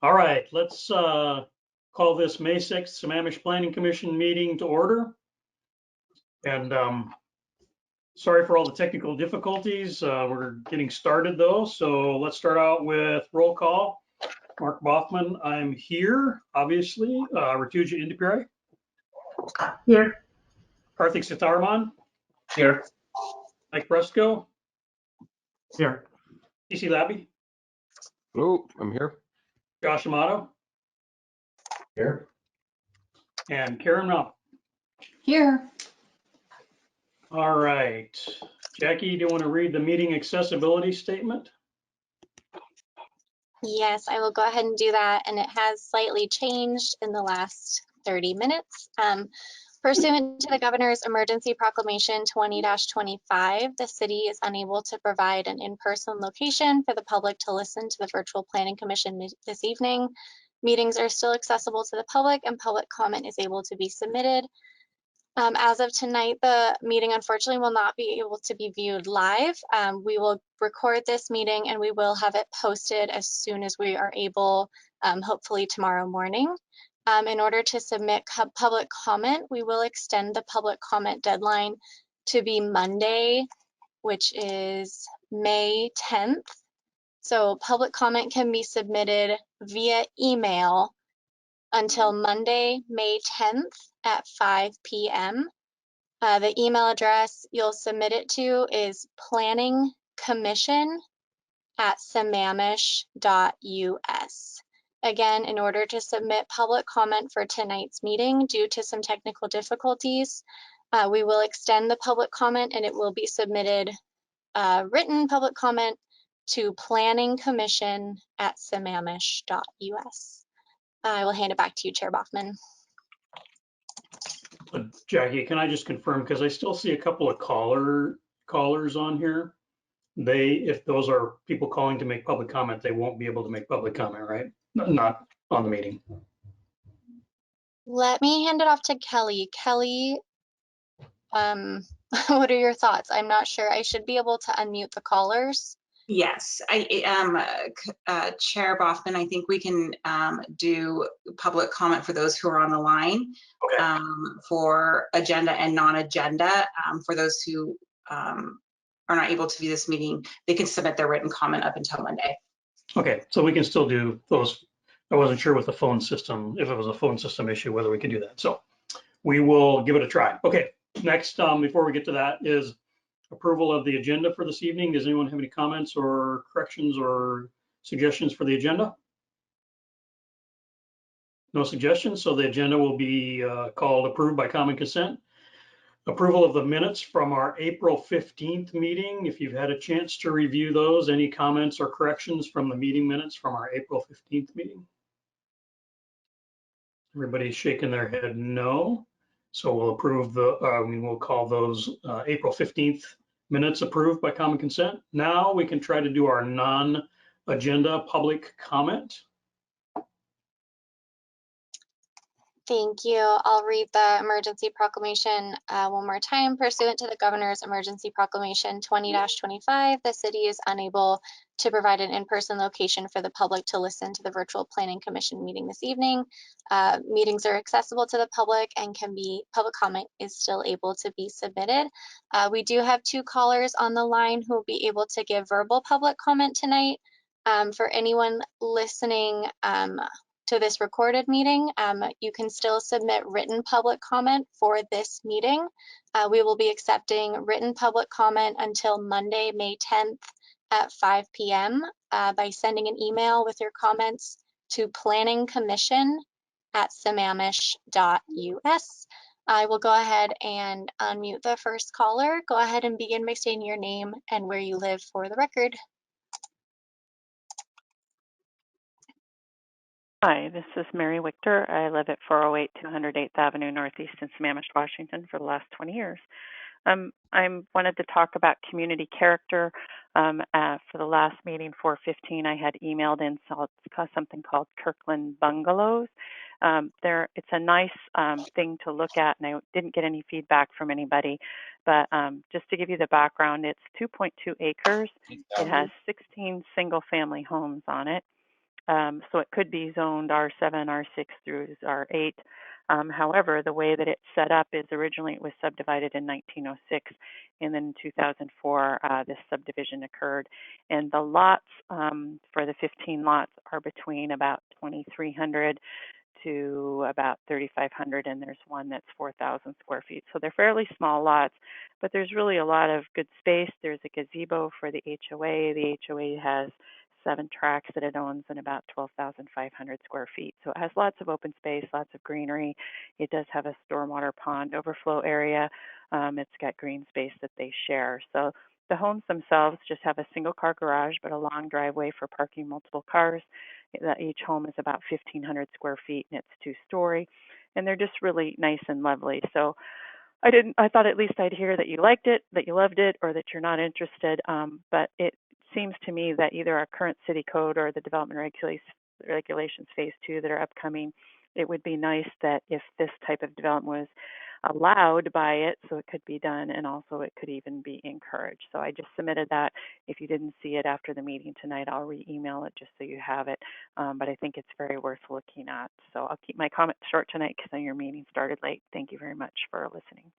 All right, let's call this May 6th Sammamish Planning Commission meeting to order. And sorry for all the technical difficulties. We're getting started though. So let's start out with roll call. Mark Boffman, I'm here, obviously. Ratuja Indipuri. Here. Karthik Sitaraman. Here. Mike Bresco. Here. TC Labby. Hello, I'm here. Josh Amato. Here. And Karen Mel. Here. All right. Jackie, do you want to read the meeting accessibility statement? Yes, I will go ahead and do that, and it has slightly changed in the last 30 minutes. Pursuant to the Governor's Emergency Proclamation 20-25, the city is unable to provide an in-person location for the public to listen to the Virtual Planning Commission this evening. Meetings are still accessible to the public, and public comment is able to be submitted. As of tonight, the meeting unfortunately will not be able to be viewed live. We will record this meeting and we will have it posted as soon as we are able, hopefully tomorrow morning. In order to submit public comment, we will extend the public comment deadline to be Monday, which is May 10th. So public comment can be submitted via email until Monday, May 10th at 5 p.m. The email address you'll submit it to is planningcommission@sammamish.us. Again, in order to submit public comment for tonight's meeting, due to some technical difficulties, we will extend the public comment and it will be submitted written public comment to planningcommission@sammamish.us. I will hand it back to you, Chair Boffman. Jackie, can I just confirm, because I still see a couple of callers on here. If those are people calling to make public comment, they won't be able to make public comment, right? Not on the meeting. Let me hand it off to Kelly. Kelly, what are your thoughts? I'm not sure. I should be able to unmute the callers. Yes, Chair Boffman, I think we can do public comment for those who are on the line. Okay. For agenda and non-agenda. For those who are not able to view this meeting, they can submit their written comment up until Monday. Okay, so we can still do those. I wasn't sure with the phone system, if it was a phone system issue, whether we could do that. So we will give it a try. Okay, next, before we get to that, is approval of the agenda for this evening. Does anyone have any comments or corrections or suggestions for the agenda? No suggestions, so the agenda will be called approved by common consent. Approval of the minutes from our April 15th meeting. If you've had a chance to review those, any comments or corrections from the meeting minutes from our April 15th meeting? Everybody's shaking their head no. So we'll approve we'll call those April 15th minutes approved by common consent. Now we can try to do our non-agenda public comment. Thank you. I'll read the emergency proclamation one more time. Pursuant to the Governor's Emergency Proclamation 20-25, the city is unable to provide an in-person location for the public to listen to the Virtual Planning Commission meeting this evening. Meetings are accessible to the public and public comment is still able to be submitted. We do have 2 callers on the line who will be able to give verbal public comment tonight. For anyone listening to this recorded meeting, you can still submit written public comment for this meeting. We will be accepting written public comment until Monday, May 10th at 5 p.m. By sending an email with your comments to planningcommission@sammamish.us. I will go ahead and unmute the first caller. Go ahead and begin by stating your name and where you live for the record. Hi, this is Mary Wichter. I live at 408 208th Avenue Northeast in Sammamish, Washington for the last 20 years. I wanted to talk about community character. For the last meeting, 415, I had emailed in something called Kirkland Bungalows. It's a nice thing to look at, and I didn't get any feedback from anybody. But just to give you the background, it's 2.2 acres. It has 16 single-family homes on it. So it could be zoned R7, R6 through R8. However, the way that it's set up is originally it was subdivided in 1906, and then in 2004, this subdivision occurred. And the lots for the 15 lots are between about 2,300 to about 3,500, and there's one that's 4,000 square feet. So they're fairly small lots, but there's really a lot of good space. There's a gazebo for the HOA. The HOA has 7 tracts that it owns and about 12,500 square feet. So it has lots of open space, lots of greenery. It does have a stormwater pond overflow area. It's got green space that they share. So the homes themselves just have a single car garage, but a long driveway for parking multiple cars. Each home is about 1,500 square feet and it's 2-story, and they're just really nice and lovely. So I thought at least I'd hear that you liked it, that you loved it, or that you're not interested. But it seems to me that either our current city code or the development regulations phase 2 that are upcoming, it would be nice that if this type of development was allowed by it, so it could be done, and also it could even be encouraged. So I just submitted that. If you didn't see it after the meeting tonight, I'll re-email it just so you have it. But I think it's very worth looking at. So I'll keep my comments short tonight because I know your meeting started late. Thank you very much for listening.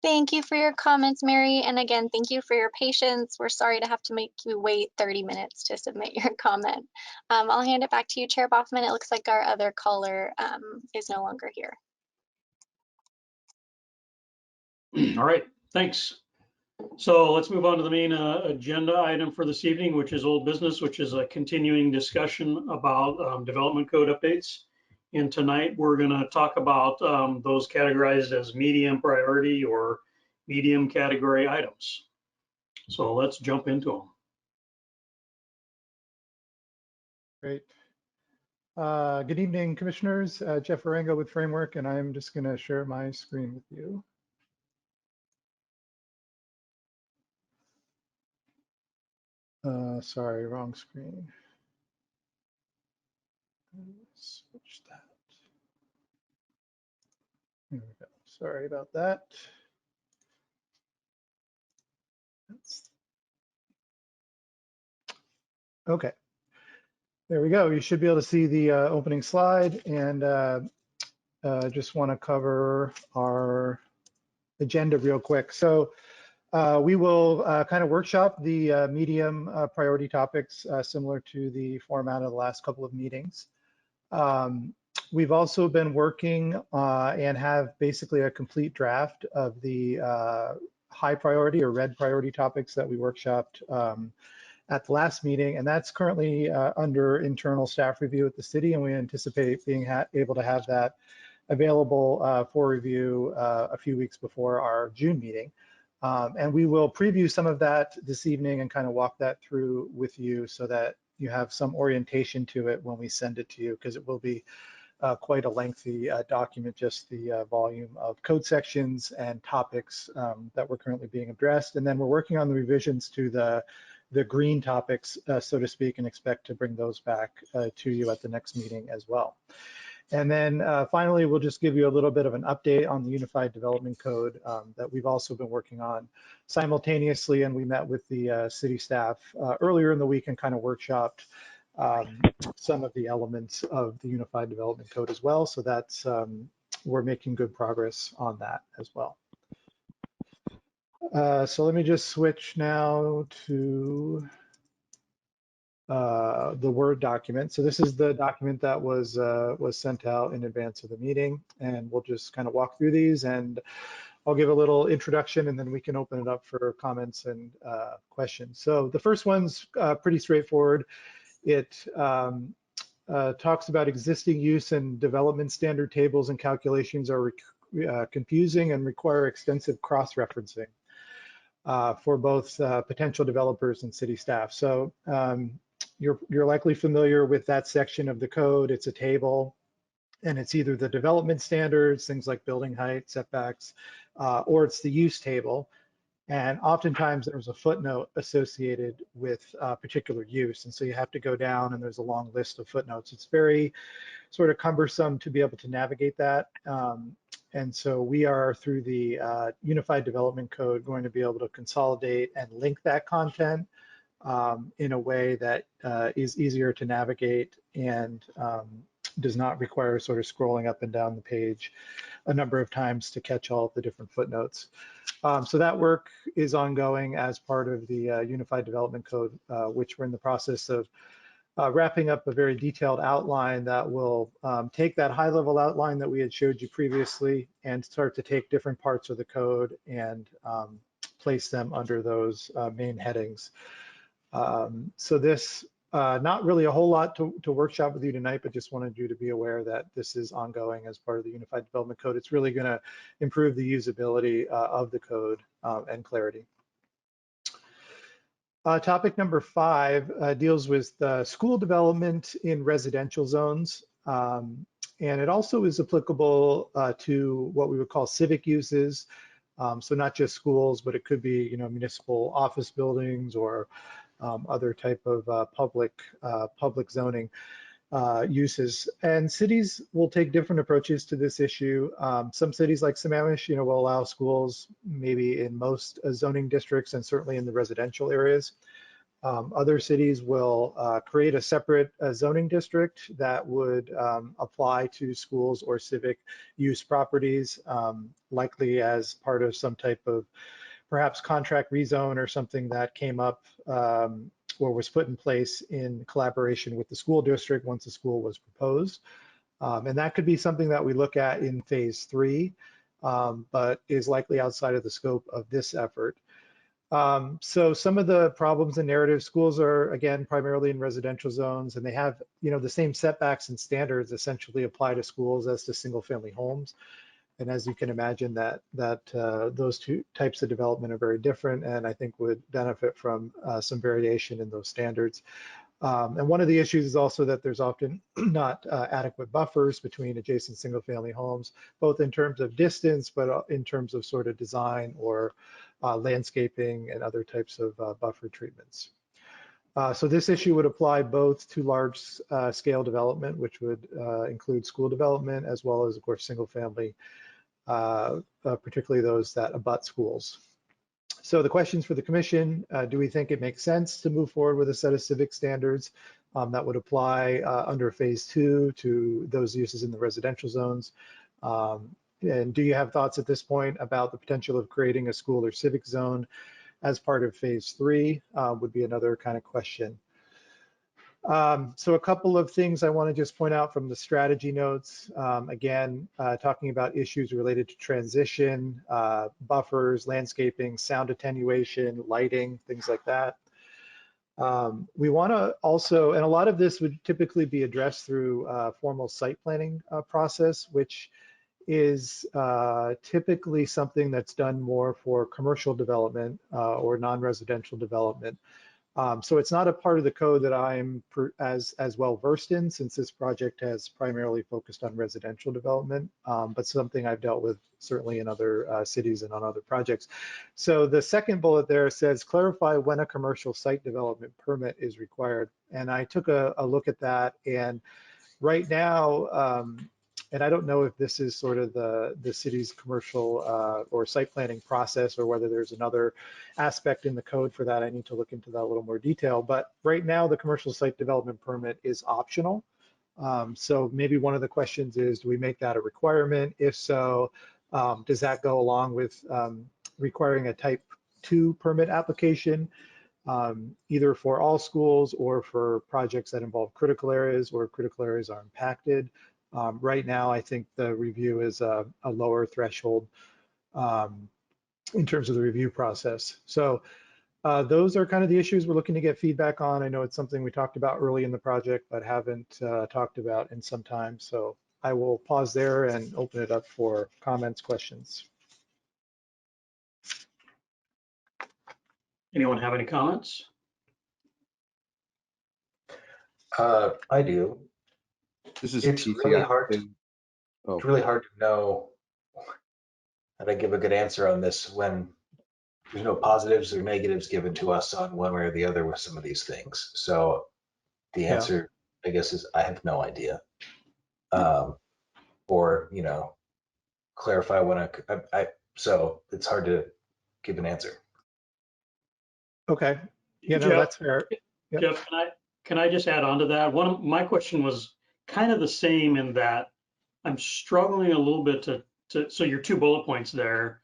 Thank you for your comments, Mary. And again, thank you for your patience. We're sorry to have to make you wait 30 minutes to submit your comment. I'll hand it back to you, Chair Boffman. It looks like our other caller is no longer here. All right, thanks. So let's move on to the main agenda item for this evening, which is old business, which is a continuing discussion about development code updates. And tonight we're going to talk about those categorized as medium priority or medium category items. So let's jump into them. Great. Good evening, commissioners. Jeff Arango with Framework, and I'm just going to share my screen with you. Sorry, wrong screen. Switch that. There we go. Sorry about that. Okay. There we go. You should be able to see the opening slide, and just want to cover our agenda real quick. So we will kind of workshop the medium priority topics similar to the format of the last couple of meetings. We've also been working and have basically a complete draft of the high priority or red priority topics that we workshopped at the last meeting, and that's currently under internal staff review at the city, and we anticipate being able to have that available for review a few weeks before our June meeting. And we will preview some of that this evening and kind of walk that through with you so that you have some orientation to it when we send it to you, because it will be quite a lengthy document, just the volume of code sections and topics that were currently being addressed. And then we're working on the revisions to the green topics, so to speak, and expect to bring those back to you at the next meeting as well. And then finally, we'll just give you a little bit of an update on the Unified Development Code that we've also been working on simultaneously. And we met with the city staff earlier in the week and kind of workshopped some of the elements of the Unified Development Code as well. So that's, we're making good progress on that as well. So let me just switch now to the Word document. So this is the document that was sent out in advance of the meeting, and we'll just kind of walk through these, and I'll give a little introduction, and then we can open it up for comments and questions. So the first one's pretty straightforward. It talks about existing use and development standard tables and calculations are confusing and require extensive cross-referencing for both potential developers and city staff. So you're likely familiar with that section of the code. It's a table, and it's either the development standards, things like building height, setbacks, or it's the use table. And oftentimes there's a footnote associated with particular use. And so you have to go down and there's a long list of footnotes. It's very sort of cumbersome to be able to navigate that. And so we are, through the Unified Development Code, going to be able to consolidate and link that content in a way that is easier to navigate and does not require sort of scrolling up and down the page a number of times to catch all of the different footnotes. So that work is ongoing as part of the Unified Development Code, which we're in the process of wrapping up a very detailed outline that will take that high-level outline that we had showed you previously and start to take different parts of the code and place them under those main headings. So this, not really a whole lot to workshop with you tonight, but just wanted you to be aware that this is ongoing as part of the Unified Development Code. It's really going to improve the usability of the code and clarity. Topic number 5 deals with school development in residential zones. And it also is applicable to what we would call civic uses. So not just schools, but it could be, municipal office buildings or other type of public zoning uses. And cities will take different approaches to this issue. Some cities like Sammamish, will allow schools maybe in most zoning districts and certainly in the residential areas. Other cities will create a separate zoning district that would apply to schools or civic use properties, likely as part of some type of perhaps contract rezone or something that came up or was put in place in collaboration with the school district once the school was proposed. And that could be something that we look at in phase 3, but is likely outside of the scope of this effort. So some of the problems and narrative, schools are, again, primarily in residential zones, and they have, the same setbacks and standards essentially apply to schools as to single family homes. And as you can imagine, that those two types of development are very different, and I think would benefit from some variation in those standards. And one of the issues is also that there's often not adequate buffers between adjacent single family homes, both in terms of distance, but in terms of sort of design or landscaping and other types of buffer treatments. So this issue would apply both to large scale development, which would include school development, as well as, of course, single family, particularly those that abut schools. So the questions for the commission, do we think it makes sense to move forward with a set of civic standards that would apply under phase 2 to those uses in the residential zones? And do you have thoughts at this point about the potential of creating a school or civic zone as part of phase 3 would be another kind of question. So a couple of things I want to just point out from the strategy notes. Again, talking about issues related to transition, buffers, landscaping, sound attenuation, lighting, things like that. We want to also, and a lot of this would typically be addressed through a formal site planning process, which is typically something that's done more for commercial development or non-residential development. So it's not a part of the code that I'm as well versed in, since this project has primarily focused on residential development, but something I've dealt with certainly in other cities and on other projects. So the second bullet there says clarify when a commercial site development permit is required. And I took a look at that, and right now, and I don't know if this is sort of the city's commercial or site planning process, or whether there's another aspect in the code for that. I need to look into that a little more detail. But right now, the commercial site development permit is optional. So maybe one of the questions is, do we make that a requirement? If so, does that go along with requiring a type 2 permit application, either for all schools or for projects that involve critical areas or critical areas are impacted? Right now, I think the review is a lower threshold in terms of the review process. So those are kind of the issues we're looking to get feedback on. I know it's something we talked about early in the project, but haven't talked about in some time. So I will pause there and open it up for comments, questions. Anyone have any comments? I do. This is It's TC. really hard. Oh, It's really hard to know how to give a good answer on this when there's no positives or negatives given to us on one way or the other with some of these things. So the answer, I guess, is I have no idea. Or, clarify when so it's hard to give an answer. Okay. Yeah, no, Jeff, that's fair. Yep. Jeff, can I just add on to that? One of my question was kind of the same in that I'm struggling a little bit so your 2 bullet points there.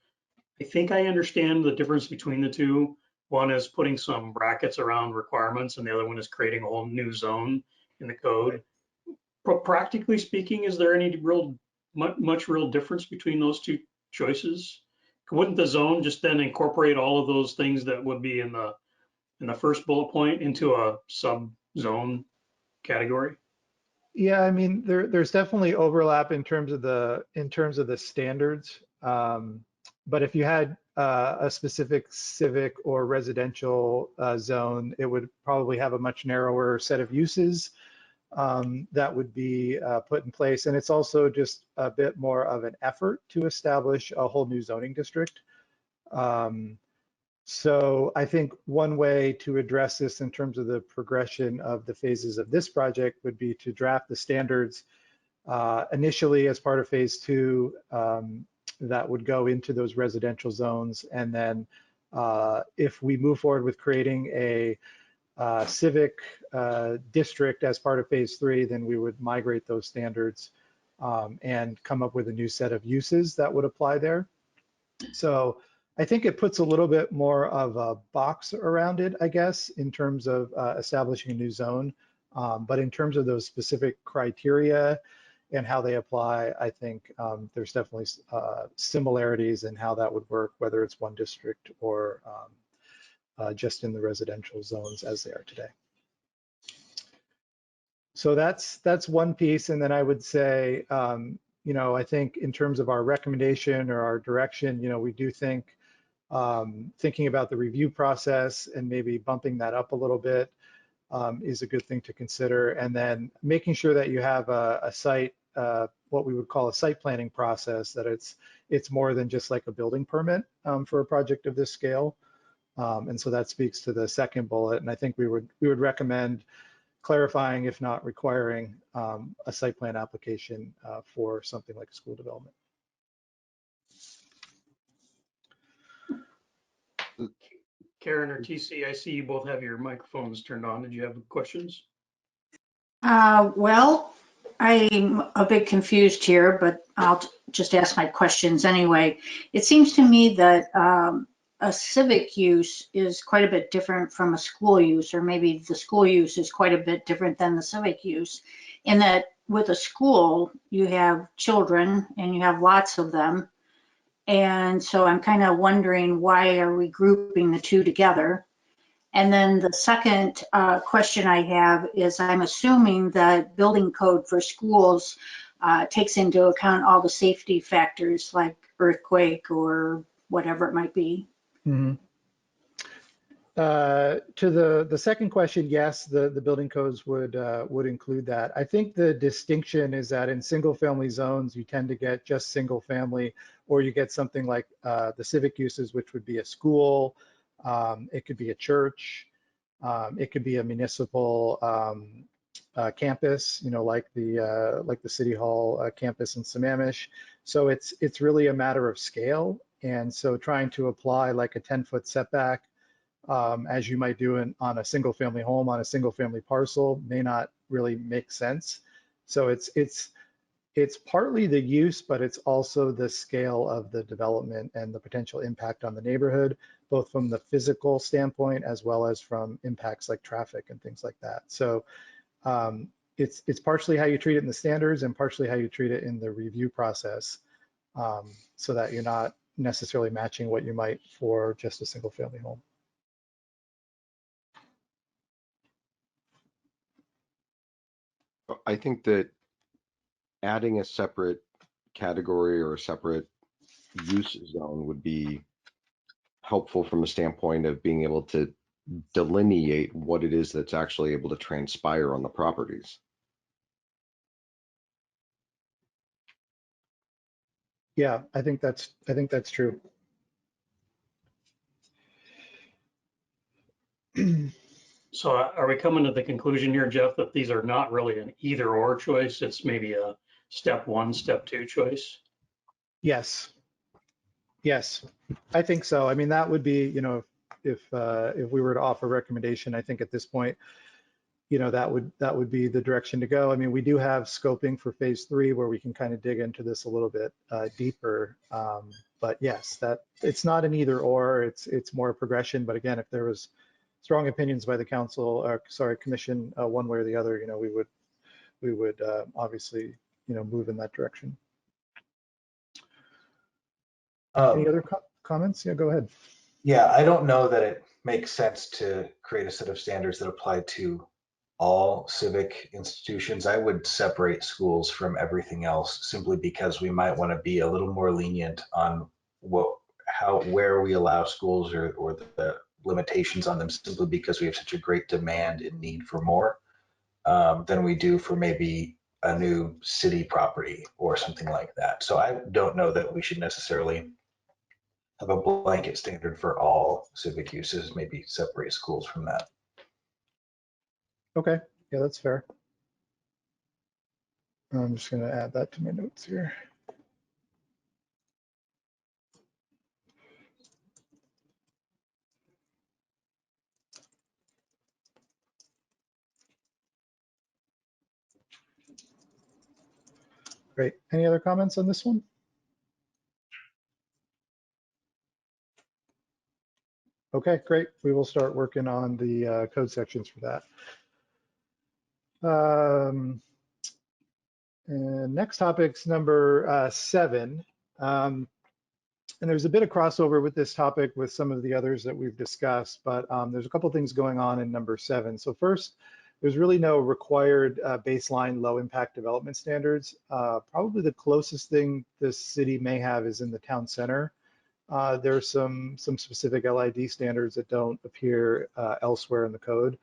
I think I understand the difference between the two. One is putting some brackets around requirements and the other one is creating a whole new zone in the code. Practically speaking, is there any much real difference between those 2 choices? Wouldn't the zone just then incorporate all of those things that would be in the first bullet point into a sub zone category? Yeah, I mean, there's definitely overlap in terms of the standards. But if you had a specific civic or residential zone, it would probably have a much narrower set of uses that would be put in place. And it's also just a bit more of an effort to establish a whole new zoning district. So I think one way to address this in terms of the progression of the phases of this project would be to draft the standards initially as part of phase 2 that would go into those residential zones. And then if we move forward with creating a civic district as part of phase 3, then we would migrate those standards and come up with a new set of uses that would apply there. So I think it puts a little bit more of a box around it, I guess, in terms of establishing a new zone. But in terms of those specific criteria and how they apply, I think there's definitely similarities in how that would work, whether it's one district or just in the residential zones as they are today. So that's one piece. And then I would say, I think in terms of our recommendation or our direction, we do think thinking about the review process and maybe bumping that up a little bit is a good thing to consider. And then making sure that you have a site, what we would call a site planning process, that it's more than just like a building permit for a project of this scale. And so that speaks to the second bullet. And I think we would recommend clarifying, if not requiring, a site plan application for something like a school development. Karen or TC, I see you both have your microphones turned on. Did you have questions? Well, I'm a bit confused here, but I'll just ask my questions anyway. It seems to me that a civic use is quite a bit different from a school use, or maybe the school use is quite a bit different than the civic use, in that with a school, you have children and you have lots of them. And so I'm kind of wondering, why are we grouping the two together? And then the second question I have is, I'm assuming that building code for schools takes into account all the safety factors like earthquake or whatever it might be. Mm-hmm. To the second question, yes, the building codes would include that. I think the distinction is that in single family zones, you tend to get just single family, or you get something like the civic uses, which would be a school, it could be a church, it could be a municipal campus, like the City Hall campus in Sammamish. So it's really a matter of scale. And so trying to apply like a 10-foot setback as you might do on a single family home on a single family parcel may not really make sense. So it's partly the use, but it's also the scale of the development and the potential impact on the neighborhood, both from the physical standpoint as well as from impacts like traffic and things like that. So it's partially how you treat it in the standards and partially how you treat it in the review process, so that you're not necessarily matching what you might for just a single family home. I think that adding a separate category or a separate use zone would be helpful from the standpoint of being able to delineate what it is that's actually able to transpire on the properties. Yeah, I think that's true. So are we coming to the conclusion here, Jeff, that these are not really an either or choice? It's maybe a step 1, step 2 choice? Yes. Yes, I think so. I mean, that would be, if we were to offer a recommendation, I think at this point, that would be the direction to go. I mean, we do have scoping for phase 3 where we can kind of dig into this a little bit deeper. But yes, that it's not an either or, it's more a progression. But again, if there was strong opinions by the commission, one way or the other, we would obviously, move in that direction. Any other comments? Yeah, go ahead. Yeah, I don't know that it makes sense to create a set of standards that apply to all civic institutions. I would separate schools from everything else simply because we might want to be a little more lenient on where we allow schools or the limitations on them, simply because we have such a great demand and need for more than we do for maybe a new city property or something like that. So I don't know that we should necessarily have a blanket standard for all civic uses, maybe separate schools from that. Okay, yeah, that's fair. I'm just going to add that to my notes here. Great. Any other comments on this one? Okay, great. We will start working on the code sections for that. And next topic's number 7. And there's a bit of crossover with this topic with some of the others that we've discussed, but there's a couple things going on in number 7. So first, there's really no required baseline low impact development standards. Probably the closest thing this city may have is in the town center. There's some specific LID standards that don't appear elsewhere in the code.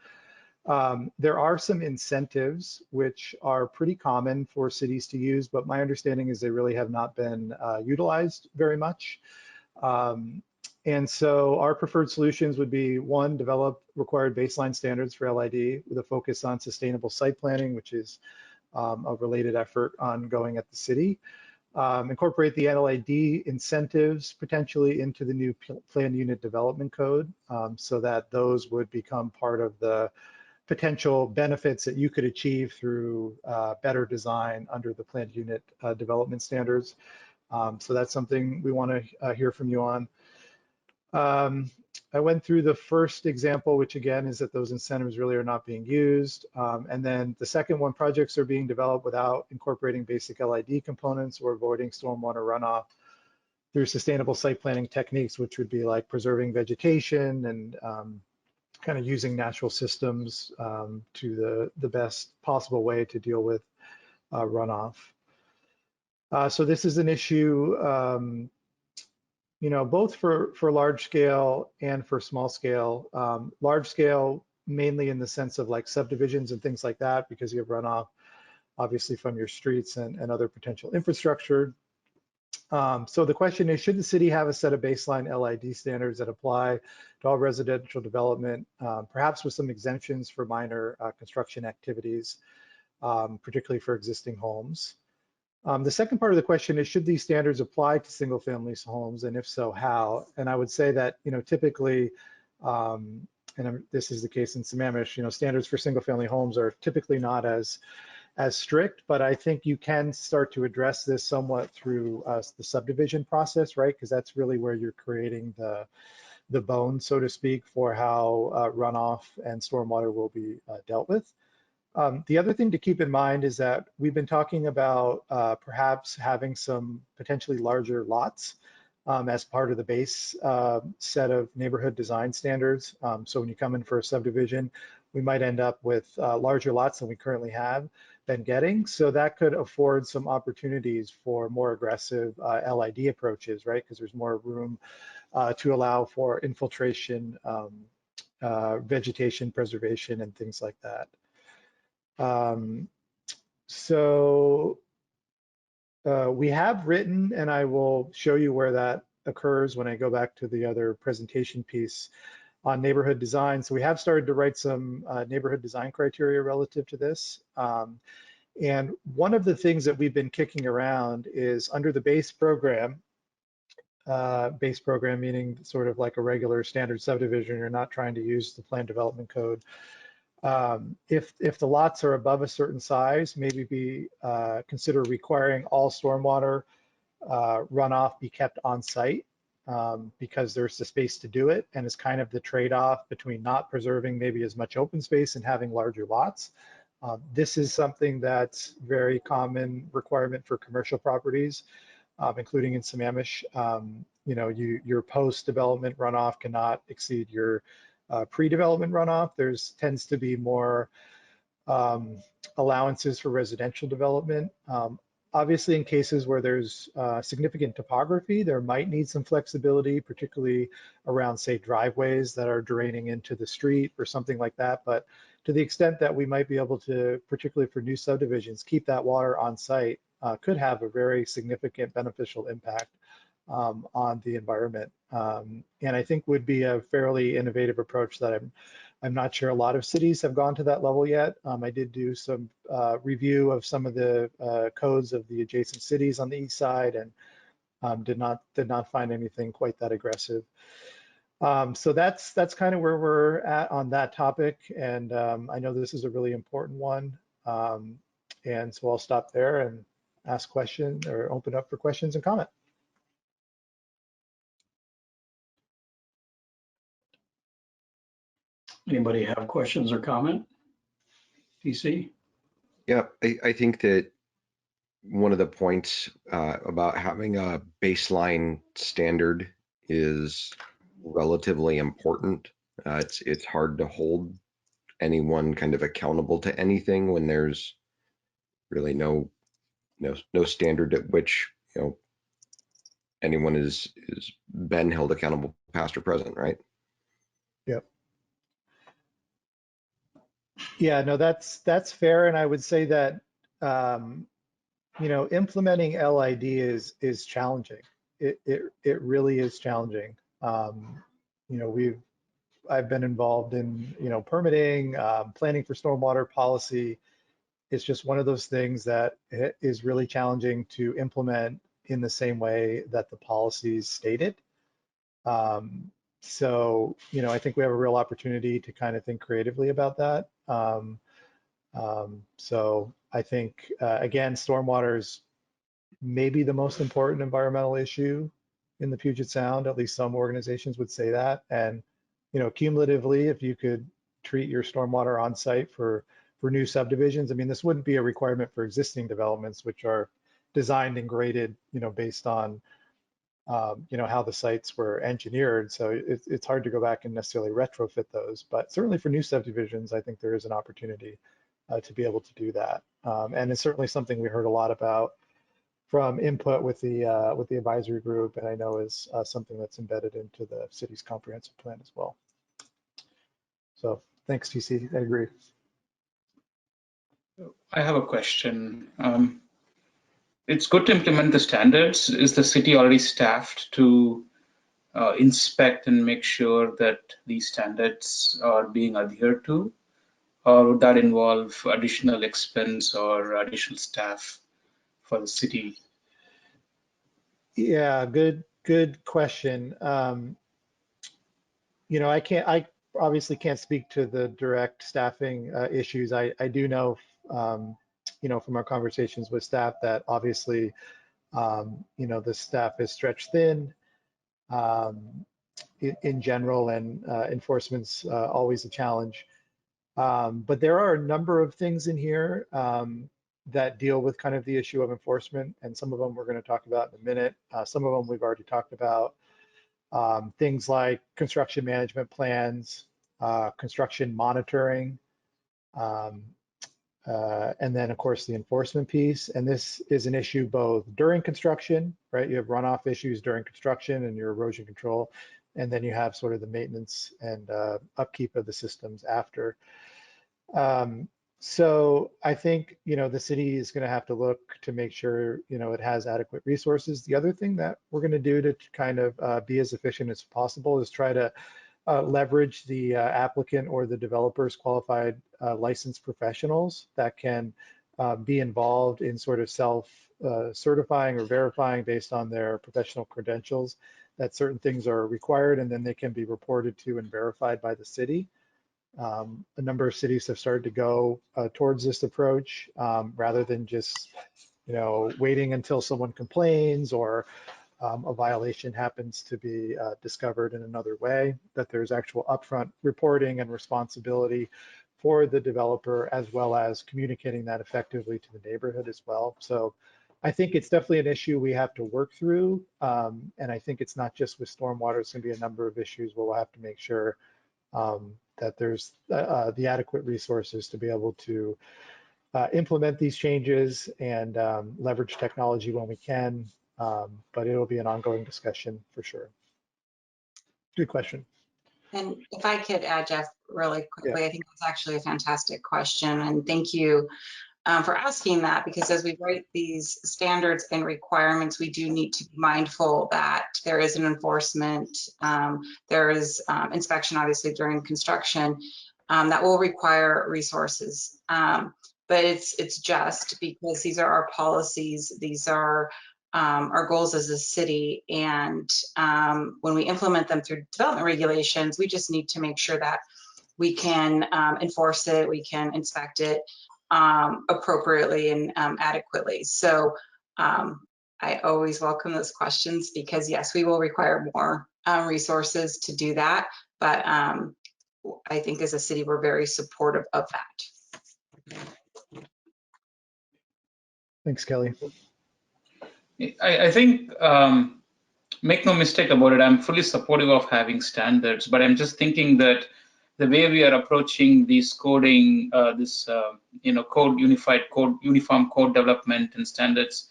There are some incentives which are pretty common for cities to use, but my understanding is they really have not been utilized very much. And so our preferred solutions would be, 1, develop required baseline standards for LID with a focus on sustainable site planning, which is a related effort ongoing at the city. Incorporate the LID incentives potentially into the new planned unit development code, so that those would become part of the potential benefits that you could achieve through better design under the planned unit development standards. So that's something we want to hear from you on. I went through the first example, which again is that those incentives really are not being used. And then the second one, projects are being developed without incorporating basic LID components or avoiding stormwater runoff through sustainable site planning techniques, which would be like preserving vegetation and kind of using natural systems to the best possible way to deal with runoff. So this is an issue both for large scale and for small scale. Large scale, mainly in the sense of like subdivisions and things like that, because you have runoff obviously from your streets and other potential infrastructure. So the question is, should the city have a set of baseline LID standards that apply to all residential development, perhaps with some exemptions for minor construction activities, particularly for existing homes? The second part of the question is, should these standards apply to single family homes, and if so, how? And I would say that, typically, this is the case in Sammamish, standards for single family homes are typically not as strict, but I think you can start to address this somewhat through the subdivision process, right? Because that's really where you're creating the bone, so to speak, for how runoff and stormwater will be dealt with. The other thing to keep in mind is that we've been talking about perhaps having some potentially larger lots as part of the base set of neighborhood design standards. So when you come in for a subdivision, we might end up with larger lots than we currently have been getting. So that could afford some opportunities for more aggressive LID approaches, right? Because there's more room to allow for infiltration, vegetation preservation, and things like that. So we have written, and I will show you where that occurs when I go back to the other presentation piece on neighborhood design. So we have started to write some neighborhood design criteria relative to this. And one of the things that we've been kicking around is under the base program meaning sort of like a regular standard subdivision, you're not trying to use the plan development code. If the lots are above a certain size, maybe consider requiring all stormwater runoff be kept on site because there's the space to do it, and it's kind of the trade-off between not preserving maybe as much open space and having larger lots. This is something that's very common requirement for commercial properties, including in Sammamish. Your post-development runoff cannot exceed your pre-development runoff. Tends to be more allowances for residential development. Obviously, in cases where there's significant topography, there might need some flexibility, particularly around, say, driveways that are draining into the street or something like that. But to the extent that we might be able to, particularly for new subdivisions, keep that water on site, could have a very significant beneficial impact on the environment. And I think would be a fairly innovative approach that I'm not sure a lot of cities have gone to that level yet. I did do some review of some of the codes of the adjacent cities on the east side, and did not find anything quite that aggressive. So that's kind of where we're at on that topic, and I know this is a really important one, and so I'll stop there and ask questions or open up for questions and comment. Anybody have questions or comment? DC? Yeah, I think that one of the points about having a baseline standard is relatively important. It's hard to hold anyone kind of accountable to anything when there's really no standard at which anyone is been held accountable, past or present, right? Yep. Yeah, no, that's fair, and I would say that implementing LID is challenging. It really is challenging. I've been involved in permitting, planning for stormwater policy. It's just one of those things that is really challenging to implement in the same way that the policies stated. So I think we have a real opportunity to kind of think creatively about that. So I think, again, stormwater is maybe the most important environmental issue in the Puget Sound. At least some organizations would say that. And, cumulatively, if you could treat your stormwater on site for new subdivisions, I mean, this wouldn't be a requirement for existing developments, which are designed and graded, based on, how the sites were engineered. So it's hard to go back and necessarily retrofit those. But certainly for new subdivisions, I think there is an opportunity to be able to do that. And it's certainly something we heard a lot about from input with the advisory group, and I know is something that's embedded into the city's comprehensive plan as well. So thanks, TC. I agree. I have a question. It's good to implement the standards. Is the city already staffed to inspect and make sure that these standards are being adhered to? Or would that involve additional expense or additional staff for the city? Yeah, good question. I obviously can't speak to the direct staffing issues. I do know, from our conversations with staff that obviously, the staff is stretched thin in general, and enforcement's always a challenge. But there are a number of things in here that deal with kind of the issue of enforcement, and some of them we're going to talk about in a minute. Some of them we've already talked about. Things like construction management plans, construction monitoring, and then of course the enforcement piece. And this is an issue both during construction, right? You have runoff issues during construction and your erosion control, and then you have sort of the maintenance and upkeep of the systems after. So I think, the city is going to have to look to make sure, it has adequate resources. The other thing that we're going to do to kind of be as efficient as possible is try to leverage the applicant or the developer's qualified licensed professionals that can be involved in sort of self-certifying or verifying based on their professional credentials that certain things are required, and then they can be reported to and verified by the city. A number of cities have started to go towards this approach rather than just, waiting until someone complains or a violation happens to be discovered in another way, that there's actual upfront reporting and responsibility for the developer, as well as communicating that effectively to the neighborhood as well. So I think it's definitely an issue we have to work through. And I think it's not just with stormwater, it's going to be a number of issues where we'll have to make sure that there's the adequate resources to be able to implement these changes and leverage technology when we can. But it'll be an ongoing discussion for sure. Good question. And if I could add, Jeff, really quickly, I think that's actually a fantastic question. And thank you for asking that, because as we write these standards and requirements, we do need to be mindful that there is an enforcement, there is inspection, obviously, during construction that will require resources. But it's just because these are our policies, these are our goals as a city, and when we implement them through development regulations, we just need to make sure that we can enforce it, we can inspect it appropriately and adequately. So I always welcome those questions, because yes, we will require more resources to do that, but I think as a city, we're very supportive of that. Thanks, Kelly. I think, make no mistake about it, I'm fully supportive of having standards, but I'm just thinking that the way we are approaching these coding, uniform code development and standards,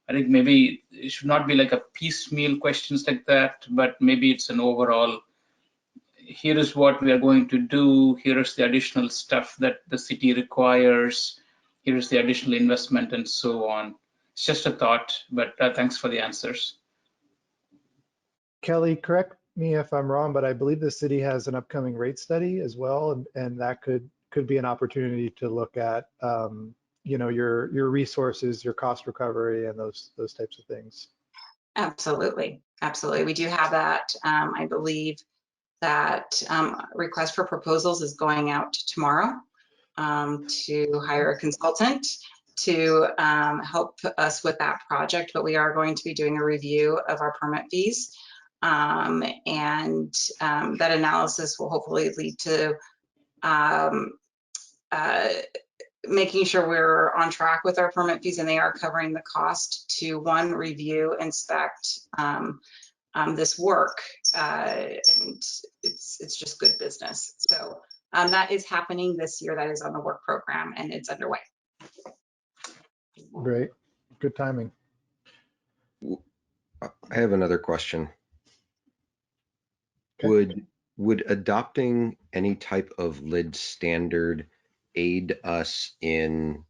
I think maybe it should not be like a piecemeal questions like that, but maybe it's an overall, here is what we are going to do, here is the additional stuff that the city requires, here is the additional investment, and so on. It's just a thought, but thanks for the answers. Kelly, correct me if I'm wrong, but I believe the city has an upcoming rate study as well, and that could be an opportunity to look at, your resources, your cost recovery, and those types of things. Absolutely, absolutely. We do have that. I believe that request for proposals is going out tomorrow to hire a consultant to help us with that project, but we are going to be doing a review of our permit fees. And that analysis will hopefully lead to making sure we're on track with our permit fees and they are covering the cost to, one, review, inspect this work. And it's just good business. So that is happening this year. That is on the work program and it's underway. Great, good timing. I have another question. Okay. Would adopting any type of LID standard aid us in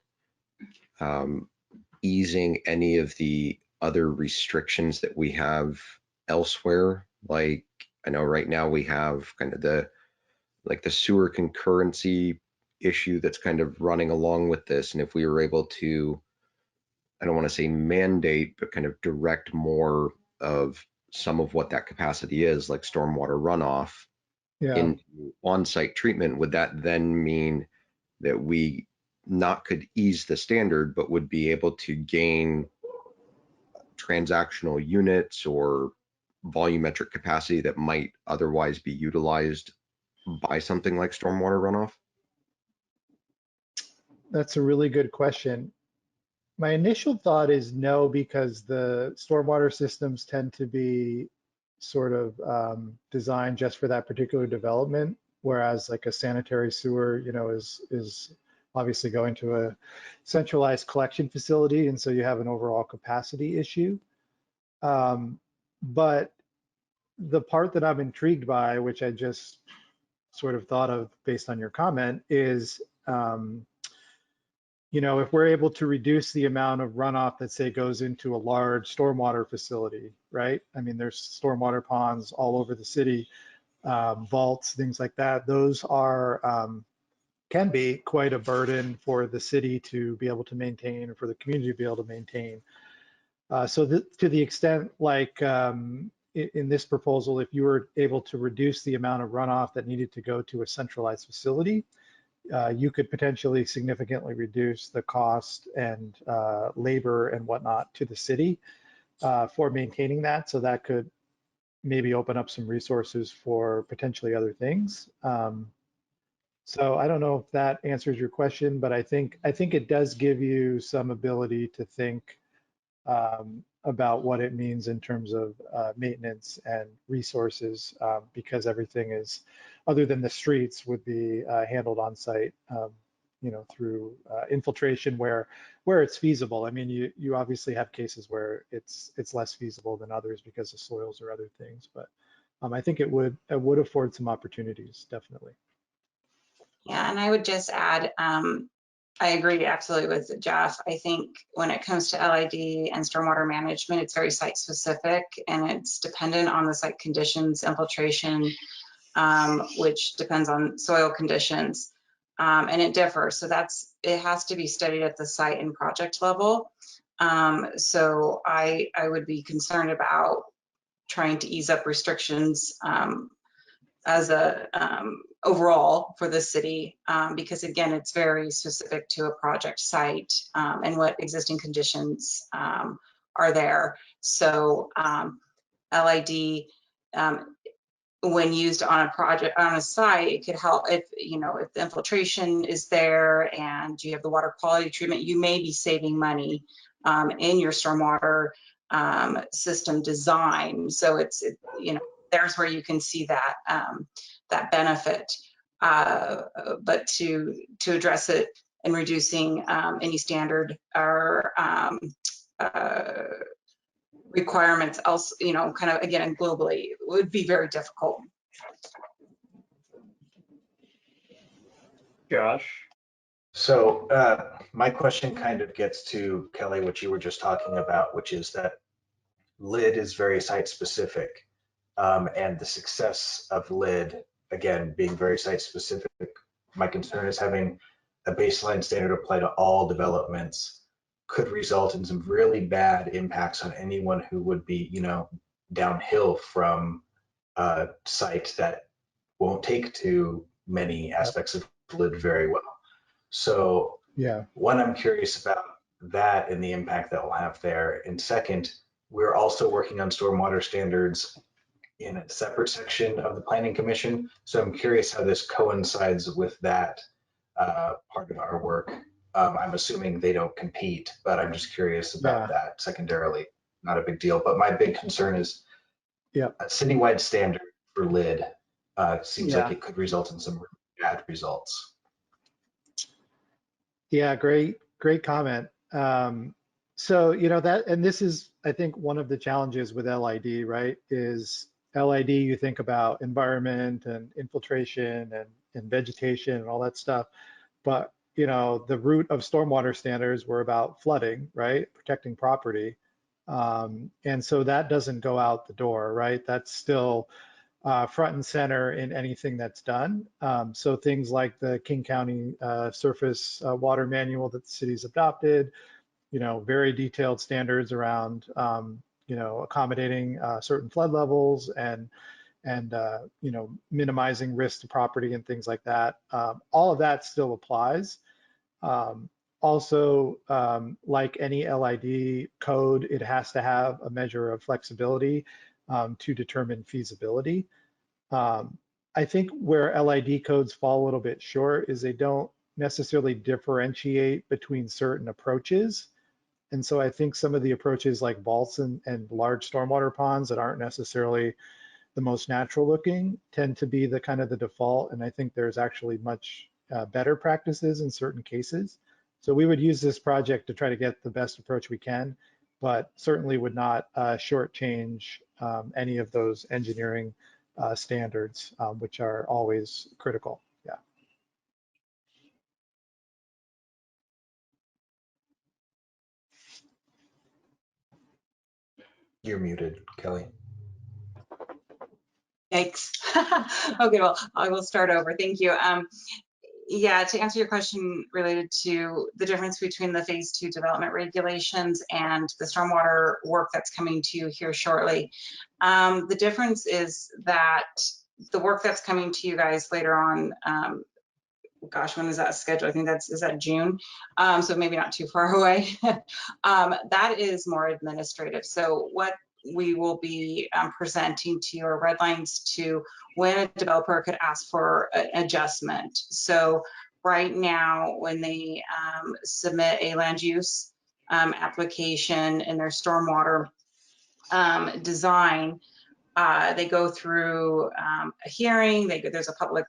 easing any of the other restrictions that we have elsewhere? Like, I know right now we have kind of the sewer concurrency issue that's kind of running along with this. And if we were able to, I don't want to say mandate, but kind of direct more of some of what that capacity is, like stormwater runoff, into on-site treatment, would that then mean that we not could ease the standard, but would be able to gain transactional units or volumetric capacity that might otherwise be utilized by something like stormwater runoff? That's a really good question. My initial thought is no, because the stormwater systems tend to be sort of designed just for that particular development, whereas like a sanitary sewer, is obviously going to a centralized collection facility, and so you have an overall capacity issue. But the part that I'm intrigued by, which I just sort of thought of based on your comment, is if we're able to reduce the amount of runoff that, say, goes into a large stormwater facility, right? I mean, there's stormwater ponds all over the city, vaults, things like that. Those are can be quite a burden for the city to be able to maintain, or for the community to be able to maintain. So to the extent, like in this proposal, if you were able to reduce the amount of runoff that needed to go to a centralized facility, you could potentially significantly reduce the cost and labor and whatnot to the city for maintaining that. So that could maybe open up some resources for potentially other things. So I don't know if that answers your question, but I think it does give you some ability to think about what it means in terms of maintenance and resources, because everything is, other than the streets, would be handled on site, through infiltration where it's feasible. I mean, you obviously have cases where it's less feasible than others because of soils or other things, but I think it would afford some opportunities, definitely. Yeah, and I would just add, I agree absolutely with Jeff. I think when it comes to LID and stormwater management, it's very site specific and it's dependent on the site conditions, infiltration, which depends on soil conditions, and it differs. So it has to be studied at the site and project level. So I would be concerned about trying to ease up restrictions as a overall for the city, because again, it's very specific to a project site and what existing conditions are there. So LID, when used on a project, on a site, it could help if the infiltration is there and you have the water quality treatment, you may be saving money in your stormwater system design. So there's where you can see that that benefit. But to address it and reducing any standard or requirements else, kind of again globally, would be very difficult. Josh? So my question kind of gets to, Kelly, what you were just talking about, which is that LID is very site specific, and the success of LID, again, being very site specific, my concern is having a baseline standard apply to all developments could result in some really bad impacts on anyone who would be, downhill from a site that won't take to many aspects of LID very well. So yeah, one, I'm curious about that and the impact that will have there. And second, we're also working on stormwater standards in a separate section of the Planning Commission. So I'm curious how this coincides with that part of our work. I'm assuming they don't compete, but I'm just curious about that secondarily. Not a big deal, but my big concern is a citywide standard for LID seems like it could result in some really bad results. Yeah, great comment. So, that, and this is, I think, one of the challenges with LID, right, is LID, you think about environment and infiltration and vegetation and all that stuff. But, the root of stormwater standards were about flooding, right, protecting property. And so that doesn't go out the door, right? That's still front and center in anything that's done. So things like the King County Surface Water Manual that the city's adopted, very detailed standards around, accommodating certain flood levels and minimizing risk to property and things like that. All of that still applies. Also, like any LID code, it has to have a measure of flexibility to determine feasibility. I think where LID codes fall a little bit short is they don't necessarily differentiate between certain approaches. And so I think some of the approaches like vaults and large stormwater ponds that aren't necessarily the most natural looking tend to be the kind of the default. And I think there's actually much better practices in certain cases. So we would use this project to try to get the best approach we can, but certainly would not shortchange any of those engineering standards, which are always critical. Yeah. You're muted, Kelly. Yikes. Okay, well, I will start over. Thank you. Yeah, to answer your question related to the difference between the phase 2 development regulations and the stormwater work that's coming to you here shortly. The difference is that the work that's coming to you guys later on, gosh, when is that scheduled? I think is that June? So maybe not too far away. That is more administrative. So what we will be presenting to you are red lines to when a developer could ask for an adjustment. So right now, when they submit a land use application in their stormwater design, they go through a hearing, there's a public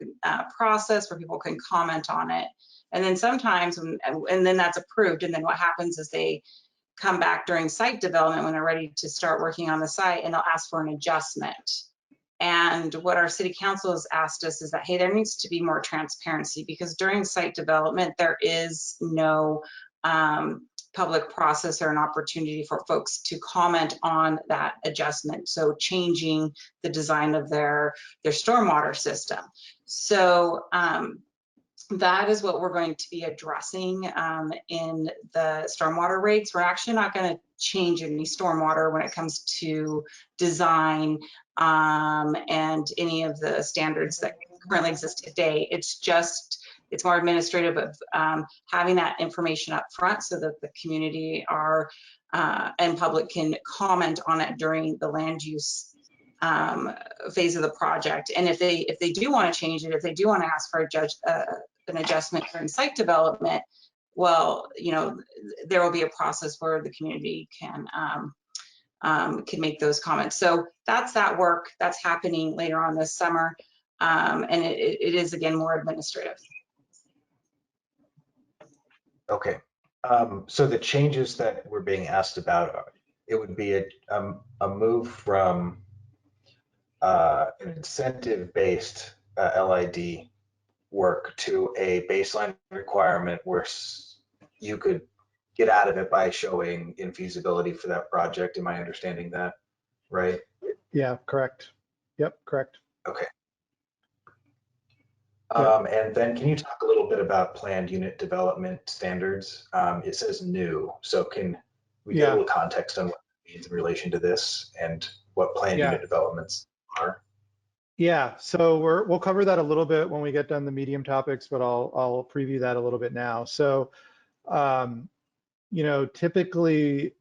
process where people can comment on it. And then sometimes, and then that's approved. And then what happens is they come back during site development when they're ready to start working on the site, and they'll ask for an adjustment. And what our city council has asked us is that, hey, there needs to be more transparency, because during site development, there is no public process or an opportunity for folks to comment on that adjustment. So changing the design of their stormwater system. So that is what we're going to be addressing in the stormwater rates. We're actually not going to change any stormwater when it comes to design and any of the standards that currently exist today. It's more administrative of having that information up front so that the community and public can comment on it during the land use phase of the project. And if they do want to change it, if they do want to ask for an adjustment during site development, well, there will be a process where the community can make those comments. So that's that work that's happening later on this summer. And it is, again, more administrative. Okay. So the changes that we're being asked about, it would be a move from an incentive-based LID work to a baseline requirement where you could get out of it by showing infeasibility for that project. Am I understanding that right? Yeah, correct. Yep, correct. Okay. Yep. And then can you talk a little bit about planned unit development standards? It says new, so can we get a little context on what it means in relation to this and what planned unit developments are? Yeah, so we'll cover that a little bit when we get done the medium topics, but I'll preview that a little bit now. So, typically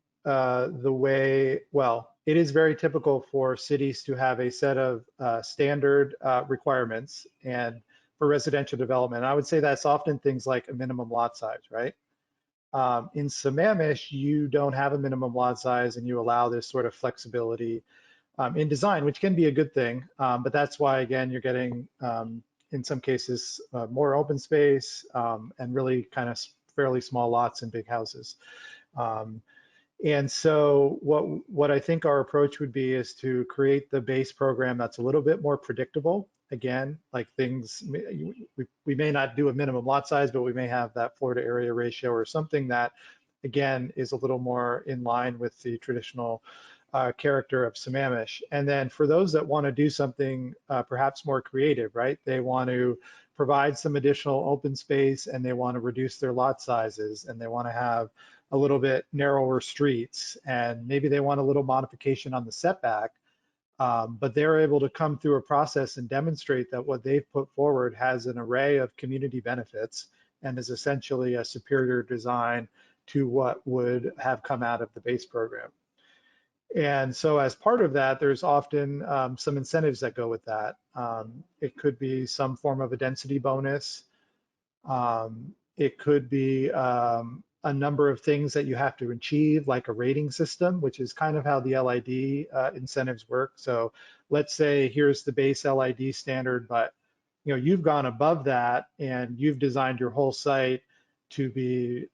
it is very typical for cities to have a set of standard requirements and for residential development. I would say that's often things like a minimum lot size, right? In Sammamish, you don't have a minimum lot size and you allow this sort of flexibility in design, which can be a good thing. But that's why, again, you're getting, in some cases, more open space and really kind of fairly small lots and big houses. And so what I think our approach would be is to create the base program that's a little bit more predictable. Again, like we may not do a minimum lot size, but we may have that floor to area ratio or something that, again, is a little more in line with the traditional character of Sammamish. And then for those that want to do something perhaps more creative, right? They want to provide some additional open space and they want to reduce their lot sizes and they want to have a little bit narrower streets and maybe they want a little modification on the setback, but they're able to come through a process and demonstrate that what they've put forward has an array of community benefits and is essentially a superior design to what would have come out of the base program. And so as part of that, there's often some incentives that go with that. It could be some form of a density bonus. It could be a number of things that you have to achieve, like a rating system, which is kind of how the LID incentives work. So let's say here's the base LID standard, but you've gone above that and you've designed your whole site to be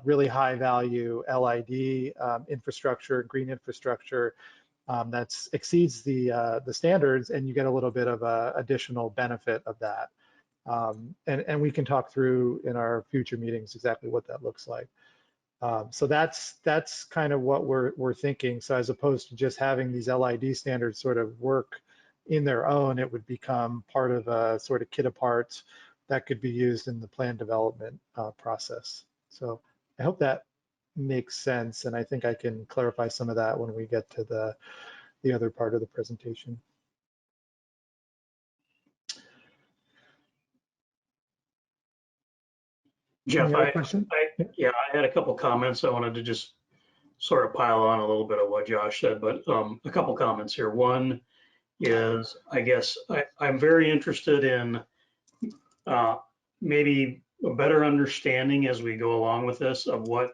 really high value LID infrastructure, green infrastructure that exceeds the standards, and you get a little bit of a additional benefit of that. And we can talk through in our future meetings exactly what that looks like. So that's kind of what we're thinking. So as opposed to just having these LID standards sort of work in their own, it would become part of a sort of kit apart that could be used in the plan development process. So I hope that makes sense, and I think I can clarify some of that when we get to the other part of the presentation. Jeff, I had a couple comments. I wanted to just sort of pile on a little bit of what Josh said, but a couple comments here. One is, I guess I'm very interested in maybe a better understanding as we go along with this of what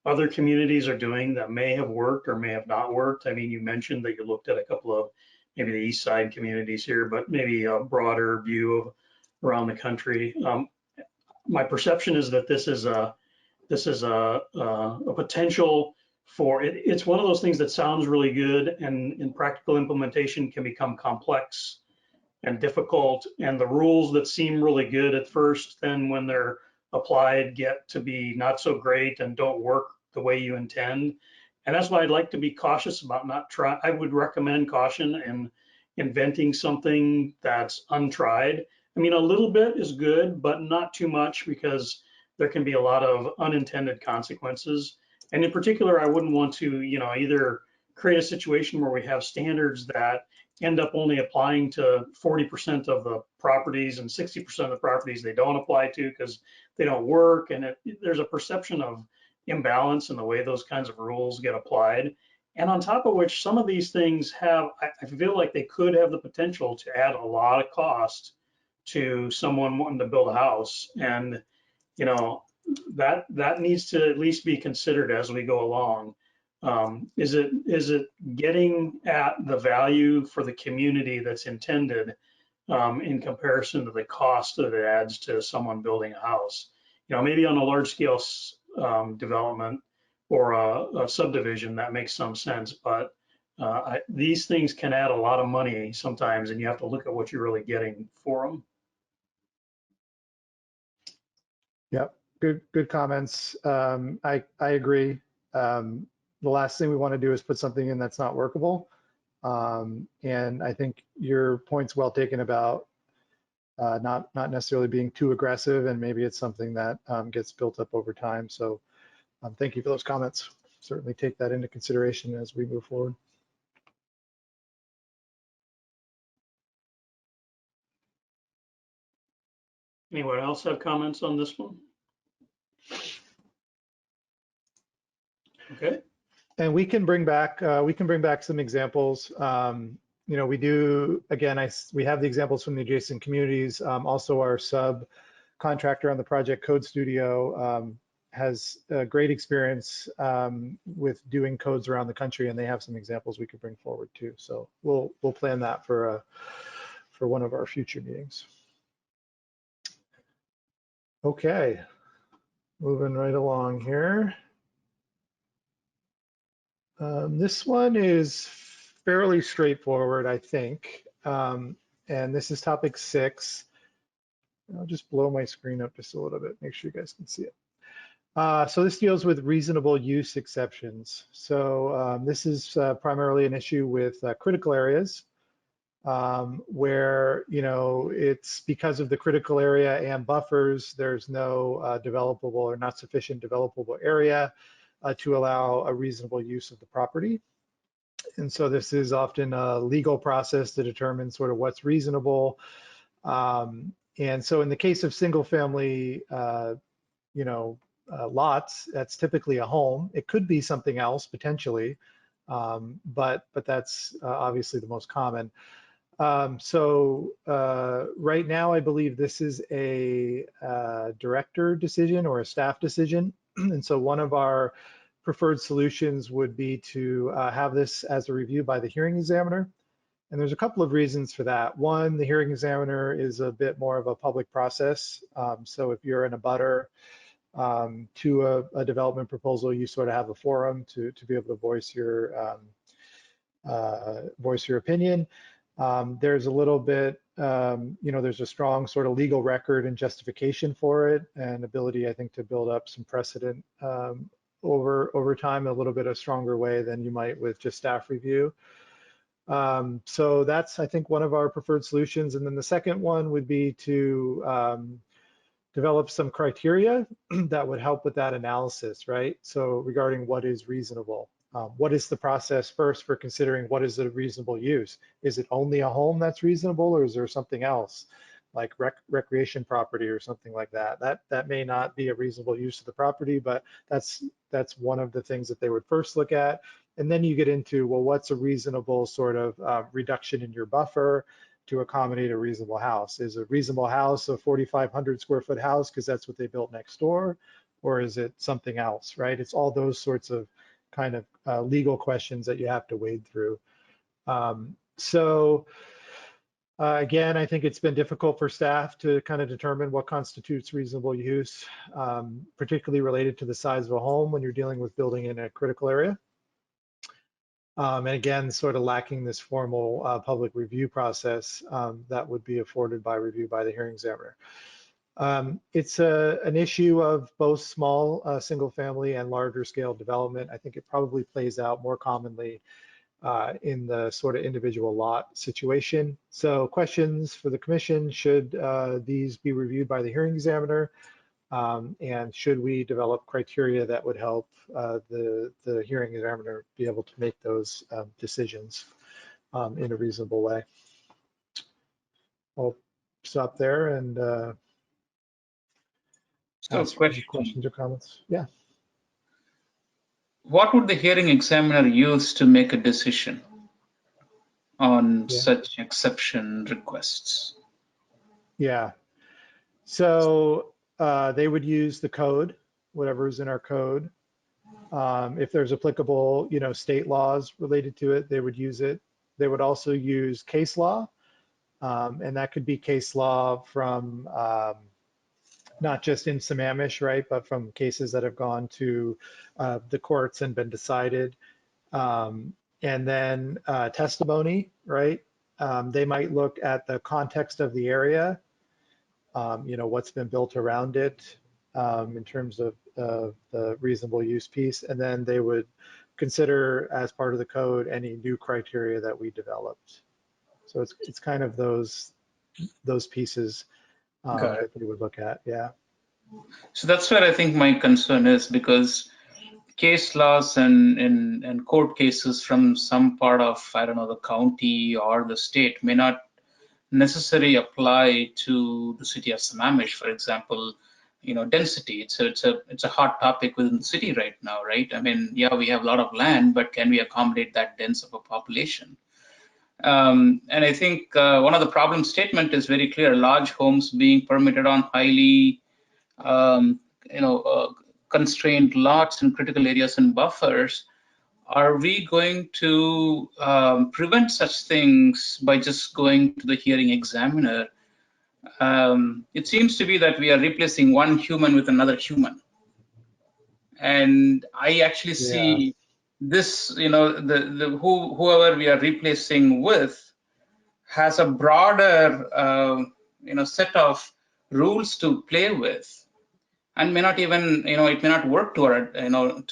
other communities are doing that may have worked or may have not worked. I mean, you mentioned that you looked at a couple of maybe the East Side communities here, but maybe a broader view of around the country. My perception is that this is a potential for it. It's one of those things that sounds really good, and in practical implementation can become complex and difficult. And the rules that seem really good at first, then when they're applied, get to be not so great and don't work the way you intend. And that's why I'd like to be cautious about not trying. I would recommend caution in inventing something that's untried. I mean, a little bit is good, but not too much, because there can be a lot of unintended consequences. And in particular, I wouldn't want to, either create a situation where we have standards that end up only applying to 40% of the properties and 60% of the properties they don't apply to because they don't work. And there's a perception of imbalance in the way those kinds of rules get applied. And on top of which, some of these things I feel like they could have the potential to add a lot of cost to someone wanting to build a house. And, that needs to at least be considered as we go along. Is it getting at the value for the community that's intended in comparison to the cost that it adds to someone building a house? Maybe on a large scale development or a subdivision, that makes some sense, but these things can add a lot of money sometimes, and you have to look at what you're really getting for them. Yep, good comments. I agree. The last thing we want to do is put something in that's not workable. And I think your point's well taken about not necessarily being too aggressive, and maybe it's something that gets built up over time. So thank you for those comments. Certainly take that into consideration as we move forward. Anyone else have comments on this one? Okay. And we can bring back some examples. We do, again, we have the examples from the adjacent communities. Also, our subcontractor on the project, Code Studio, has a great experience with doing codes around the country, and they have some examples we could bring forward too. So we'll plan that for one of our future meetings. Okay, moving right along here. This one is fairly straightforward, I think. And this is topic 6. I'll just blow my screen up just a little bit, make sure you guys can see it. So this deals with reasonable use exceptions. So this is primarily an issue with critical areas where, it's because of the critical area and buffers, there's no developable or not sufficient developable area to allow a reasonable use of the property. And so this is often a legal process to determine sort of what's reasonable. And so in the case of single family, lots, that's typically a home. It could be something else potentially, but that's obviously the most common. So right now, I believe this is a director decision or a staff decision. And so one of our preferred solutions would be to have this as a review by the hearing examiner. And there's a couple of reasons for that. One, the hearing examiner is a bit more of a public process. So if you're in a butter to a development proposal, you sort of have a forum to be able to voice your opinion. There's a little bit, there's a strong sort of legal record and justification for it, and ability, I think, to build up some precedent over time in a little bit of stronger way than you might with just staff review. So that's, I think, one of our preferred solutions. And then the second one would be to develop some criteria that would help with that analysis, right? So regarding what is reasonable. What is the process first for considering what is a reasonable use? Is it only a home that's reasonable, or is there something else like recreation property or something like that? That may not be a reasonable use of the property, but that's one of the things that they would first look at. And then you get into, well, what's a reasonable sort of reduction in your buffer to accommodate a reasonable house? Is a reasonable house a 4,500 square foot house because that's what they built next door, or is it something else, right? It's all those sorts of kind of legal questions that you have to wade through. Again, I think it's been difficult for staff to kind of determine what constitutes reasonable use, particularly related to the size of a home when you're dealing with building in a critical area. And again, sort of lacking this formal public review process that would be afforded by review by the hearing examiner. It's an issue of both small single family and larger scale development. I think it probably plays out more commonly in the sort of individual lot situation. So questions for the commission: should these be reviewed by the hearing examiner? And should we develop criteria that would help the hearing examiner be able to make those decisions in a reasonable way? I'll stop there and So ask any questions or comments. Yeah. What would the hearing examiner use to make a decision on such exception requests? Yeah. So they would use the code, whatever is in our code. If there's applicable, state laws related to it, they would use it. They would also use case law, and that could be case law from not just in Sammamish, right, but from cases that have gone to the courts and been decided. And then testimony, right? They might look at the context of the area, what's been built around it in terms of the reasonable use piece. And then they would consider, as part of the code, any new criteria that we developed. So it's kind of those pieces that they would look at. Yeah. So that's where I think my concern is, because case laws and court cases from some part of, I don't know, the county or the state may not necessarily apply to the city of Sammamish, for example. Density. It's a hot topic within the city right now, right? I mean, yeah, we have a lot of land, but can we accommodate that dense of a population? And I think one of the problem statement is very clear: large homes being permitted on highly constrained lots in critical areas and buffers. Are we going to prevent such things by just going to the hearing examiner? It seems to be that we are replacing one human with another human. And I actually see this, whoever we are replacing with has a broader, set of rules to play with, and may not even, it may not work to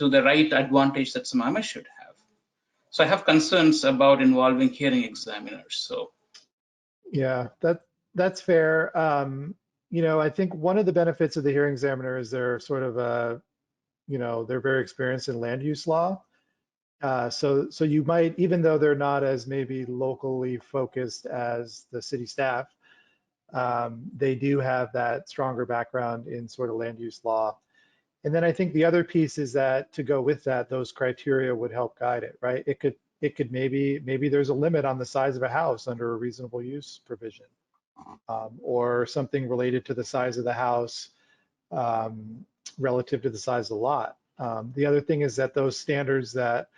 the right advantage that Sammamish should have. So I have concerns about involving hearing examiners. So yeah, that's fair. I think one of the benefits of the hearing examiner is they're sort of they're very experienced in land use law. So you might, even though they're not as maybe locally focused as the city staff, they do have that stronger background in sort of land use law. And then I think the other piece is that to go with that, those criteria would help guide it, right? It could maybe there's a limit on the size of a house under a reasonable use provision, or something related to the size of the house relative to the size of the lot. The other thing is that those standards that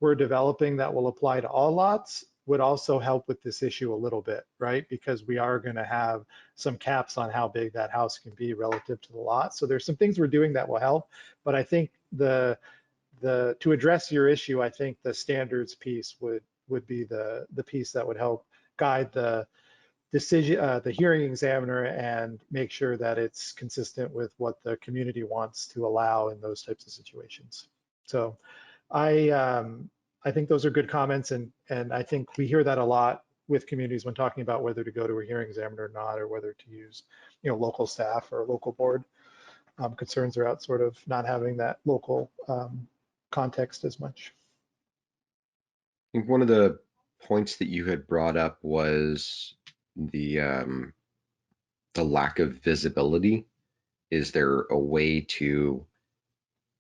we're developing that will apply to all lots would also help with this issue a little bit, right? Because we are going to have some caps on how big that house can be relative to the lot. So there's some things we're doing that will help, but I think to address your issue, I think the standards piece would be the piece that would help guide the decision, the hearing examiner, and make sure that it's consistent with what the community wants to allow in those types of situations. So I think those are good comments, and I think we hear that a lot with communities when talking about whether to go to a hearing examiner or not, or whether to use, local staff or a local board. Concerns about sort of not having that local context as much. I think one of the points that you had brought up was the lack of visibility. Is there a way to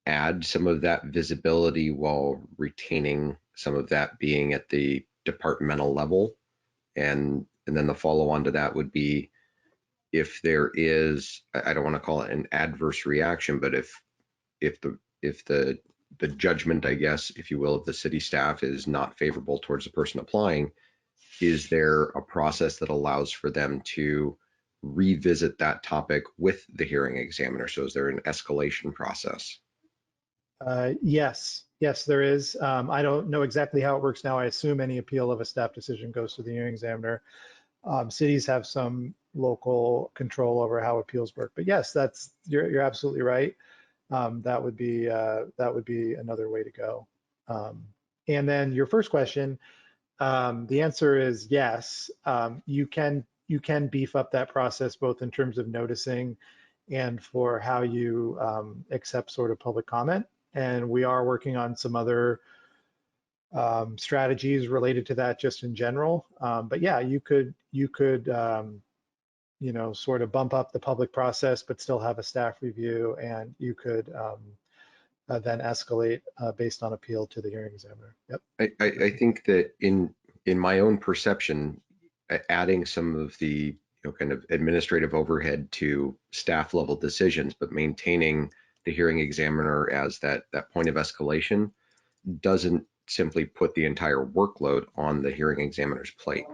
add some of that visibility while retaining some of that being at the departmental level? And then the follow on to that would be, if there is, I don't want to call it an adverse reaction, but if the judgment, I guess, if you will, of the city staff is not favorable towards the person applying, is there a process that allows for them to revisit that topic with the hearing examiner? So is there an escalation process? Yes, there is. I don't know exactly how it works now. I assume any appeal of a staff decision goes to the hearing examiner. Cities have some local control over how appeals work, but yes, you're absolutely right. That would be another way to go. And then your first question, the answer is yes. You can beef up that process both in terms of noticing and for how you accept sort of public comment. And we are working on some other strategies related to that just in general. But yeah, you could sort of bump up the public process, but still have a staff review, and you could then escalate based on appeal to the hearing examiner. Yep. I think that in my own perception, adding some of the kind of administrative overhead to staff level decisions, but maintaining the hearing examiner as that point of escalation doesn't simply put the entire workload on the hearing examiner's plate.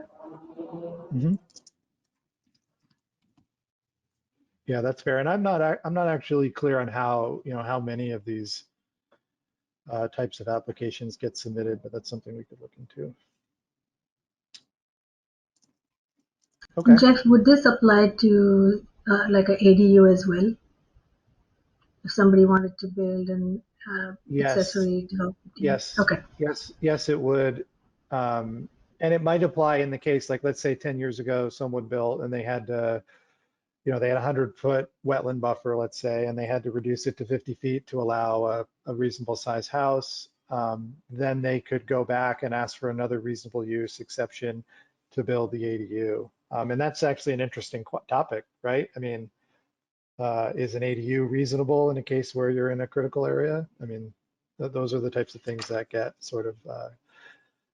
Mm-hmm. Yeah, that's fair. And I'm not actually clear on how many of these types of applications get submitted, but that's something we could look into. Okay. Jeff, would this apply to like an ADU as well? If somebody wanted to build an accessory development? Yes. Okay. Yes, it would. And it might apply in the case, like, let's say 10 years ago, someone built and they had to, they had a 100-foot wetland buffer, let's say, and they had to reduce it to 50 feet to allow a reasonable size house. Then they could go back and ask for another reasonable use exception to build the ADU. And that's actually an interesting topic, right? I mean, is an ADU reasonable in a case where you're in a critical area? I mean, those are the types of things that get sort of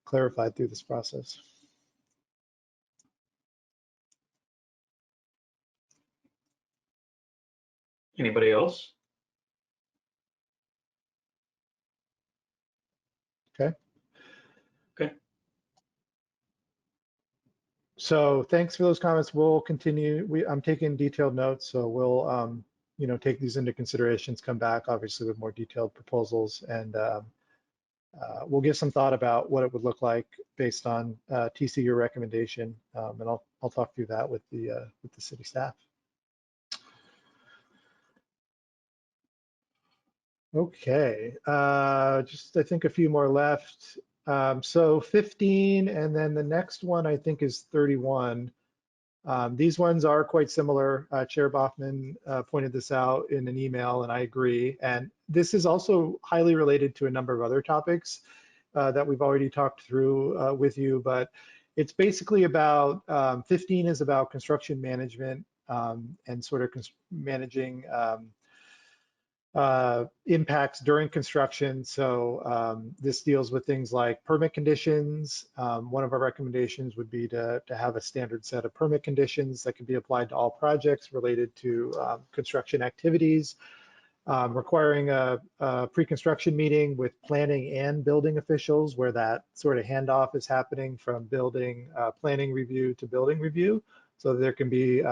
clarified through this process. Anybody else? Okay. Okay. So thanks for those comments. We'll continue. I'm taking detailed notes, so we'll take these into considerations, come back obviously with more detailed proposals, and we'll give some thought about what it would look like based on TC, your recommendation, and I'll talk through that with the city staff. Okay, just I think a few more left. So 15, and then the next one I think is 31. These ones are quite similar. Chair Baughman pointed this out in an email, and I agree. And this is also highly related to a number of other topics that we've already talked through with you, but it's basically about, 15 is about construction management and sort of managing impacts during construction. So this deals with things like permit conditions. One of our recommendations would be to have a standard set of permit conditions that can be applied to all projects related to construction activities, requiring a pre-construction meeting with planning and building officials where that sort of handoff is happening from building planning review to building review. So there can be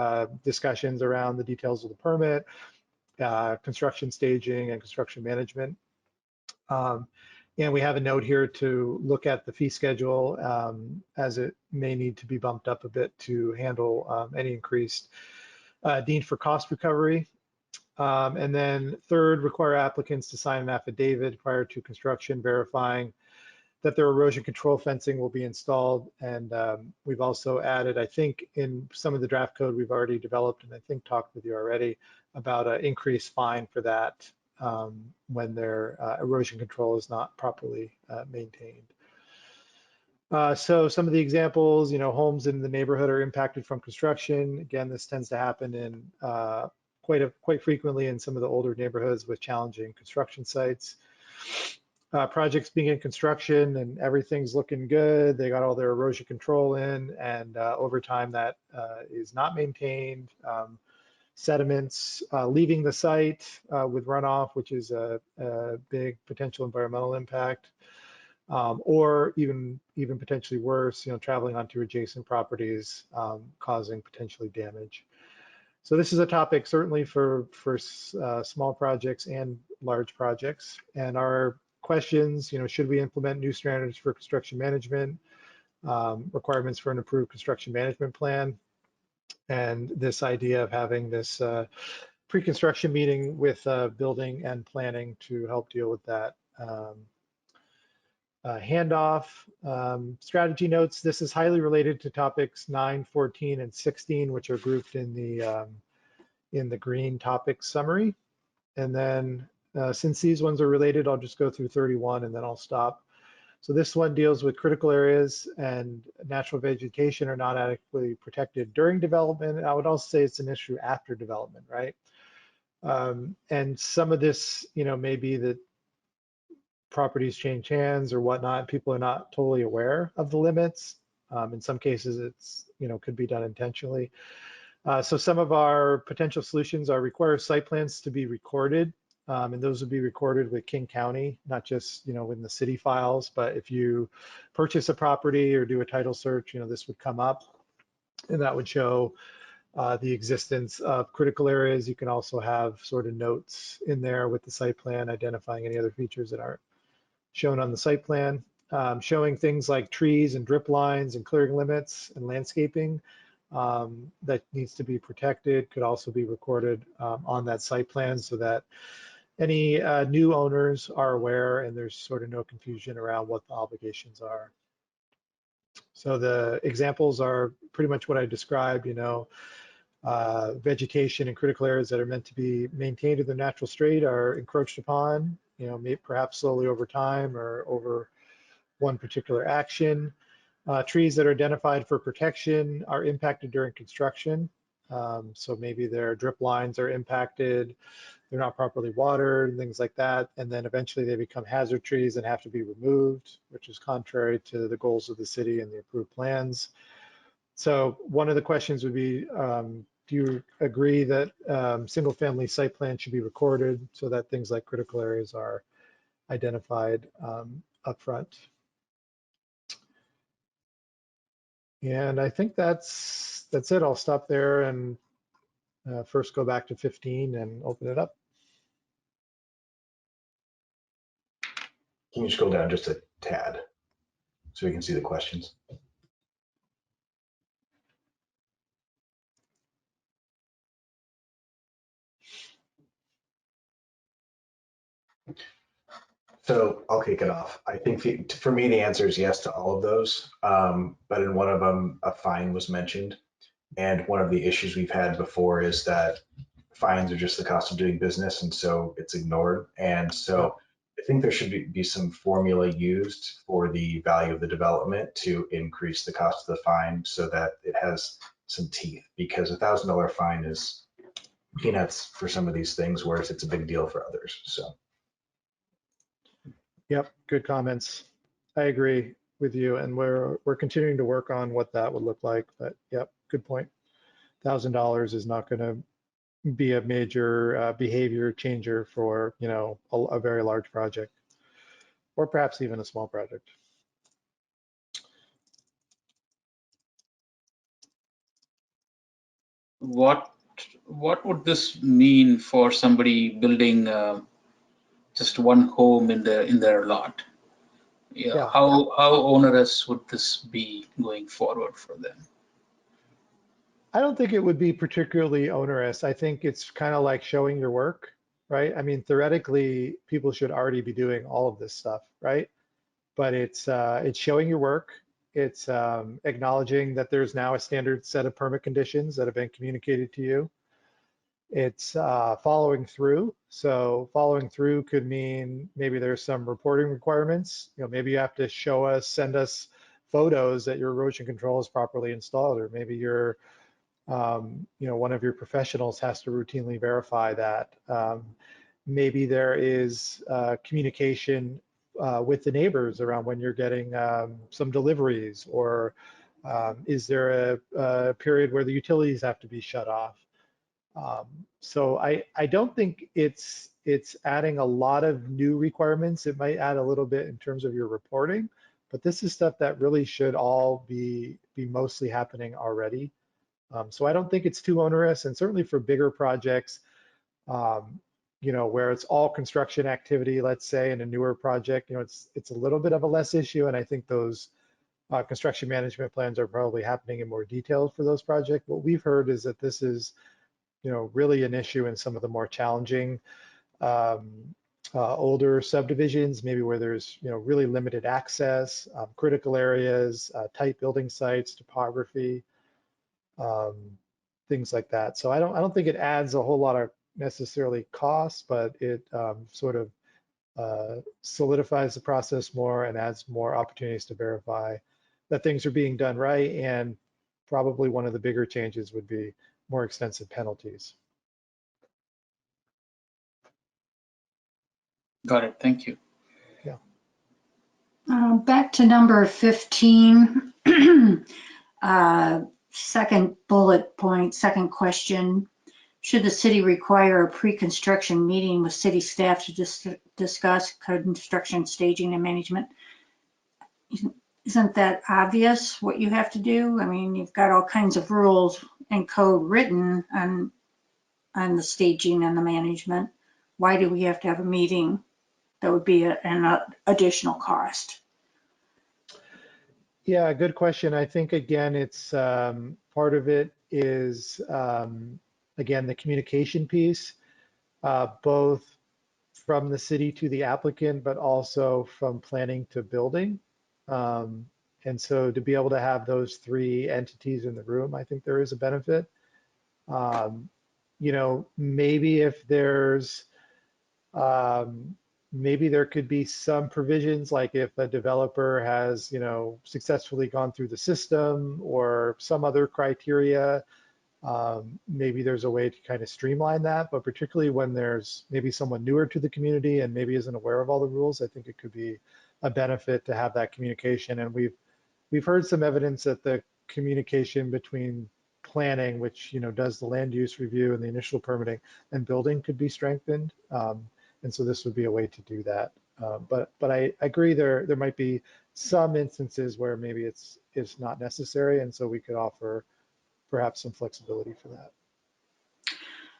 discussions around the details of the permit, construction staging and construction management. And we have a note here to look at the fee schedule as it may need to be bumped up a bit to handle any increased need for cost recovery. And then third, require applicants to sign an affidavit prior to construction verifying that their erosion control fencing will be installed. And we've also added, I think in some of the draft code we've already developed, and I think talked with you already about an increased fine for that when their erosion control is not properly maintained. So some of the examples, homes in the neighborhood are impacted from construction. Again, this tends to happen in quite frequently in some of the older neighborhoods with challenging construction sites. Projects begin construction and everything's looking good. They got all their erosion control in, and over time that is not maintained. Sediments leaving the site with runoff, which is a big potential environmental impact. Or even potentially worse, traveling onto adjacent properties, causing potentially damage. So this is a topic certainly for small projects and large projects. And our questions, should we implement new standards for construction management, requirements for an approved construction management plan, and this idea of having this pre-construction meeting with building and planning to help deal with that. Handoff, strategy notes. This is highly related to topics 9, 14, and 16, which are grouped in the green topic summary. And then since these ones are related, I'll just go through 31 and then I'll stop. So this one deals with critical areas and natural vegetation are not adequately protected during development. I would also say it's an issue after development, right? And some of this, may be that properties change hands or whatnot. People are not totally aware of the limits. In some cases, it's, could be done intentionally. So some of our potential solutions are require site plans to be recorded. And those would be recorded with King County, not just, in the city files, but if you purchase a property or do a title search, this would come up and that would show the existence of critical areas. You can also have sort of notes in there with the site plan identifying any other features that aren't shown on the site plan, showing things like trees and drip lines and clearing limits and landscaping that needs to be protected could also be recorded on that site plan so that any new owners are aware and there's sort of no confusion around what the obligations are. So the examples are pretty much what I described, vegetation and critical areas that are meant to be maintained in their natural state are encroached upon, perhaps slowly over time or over one particular action. Trees that are identified for protection are impacted during construction. So maybe their drip lines are impacted, they're not properly watered, and things like that. And then eventually they become hazard trees and have to be removed, which is contrary to the goals of the city and the approved plans. So one of the questions would be, do you agree that single family site plans should be recorded so that things like critical areas are identified up front? And I think that's it. I'll stop there and first go back to 15 and open it up. Can you scroll down just a tad so we can see the questions? So I'll kick it off. I think for me, the answer is yes to all of those. But in one of them, a fine was mentioned. And one of the issues we've had before is that fines are just the cost of doing business. And so it's ignored. And so I think there should be some formula used for the value of the development to increase the cost of the fine so that it has some teeth, because $1,000 fine is peanuts for some of these things, whereas it's a big deal for others. So. Yep, good comments. I agree with you, and we're continuing to work on what that would look like. But yep, good point. $1,000 is not going to be a major behavior changer for a very large project, or perhaps even a small project. What would this mean for somebody building just one home in their lot? Yeah. How onerous would this be going forward for them? I don't think it would be particularly onerous. I think it's kind of like showing your work, right? I mean, theoretically, people should already be doing all of this stuff, right? but it's showing your work. It's acknowledging that there's now a standard set of permit conditions that have been communicated to you. It's following through. So following through could mean maybe there's some reporting requirements. Maybe you have to show us, send us photos that your erosion control is properly installed, or maybe your one of your professionals has to routinely verify that. Maybe there is communication with the neighbors around when you're getting some deliveries, or is there a period where the utilities have to be shut off? So I don't think it's adding a lot of new requirements. It might add a little bit in terms of your reporting, but this is stuff that really should all be mostly happening already. So I don't think it's too onerous, and certainly for bigger projects, where it's all construction activity, let's say, in a newer project, it's a little bit of a less issue, and I think those construction management plans are probably happening in more detail for those projects. What we've heard is that this is, really an issue in some of the more challenging older subdivisions, maybe where there's, really limited access, critical areas, tight building sites, topography. Things like that. So I don't think it adds a whole lot of necessarily cost, but it sort of solidifies the process more and adds more opportunities to verify that things are being done right. And probably one of the bigger changes would be more extensive penalties. Got it. Thank you. Yeah. Back to number 15. Second bullet point, second question. Should the city require a pre-construction meeting with city staff to discuss construction staging and management? Isn't that obvious what you have to do? I mean, you've got all kinds of rules and code written on the staging and the management. Why do we have to have a meeting? That would be an additional cost. Yeah, good question. I think, again, it's part of it is, again, the communication piece, both from the city to the applicant, but also from planning to building. And so to be able to have those three entities in the room, I think there is a benefit. Maybe if there's, maybe there could be some provisions, like if a developer has, successfully gone through the system or some other criteria, maybe there's a way to kind of streamline that. But particularly when there's maybe someone newer to the community and maybe isn't aware of all the rules, I think it could be a benefit to have that communication. And we've heard some evidence that the communication between planning, which does the land use review and the initial permitting, and building could be strengthened. And so this would be a way to do that. But I agree there might be some instances where maybe it's not necessary, and so we could offer perhaps some flexibility for that.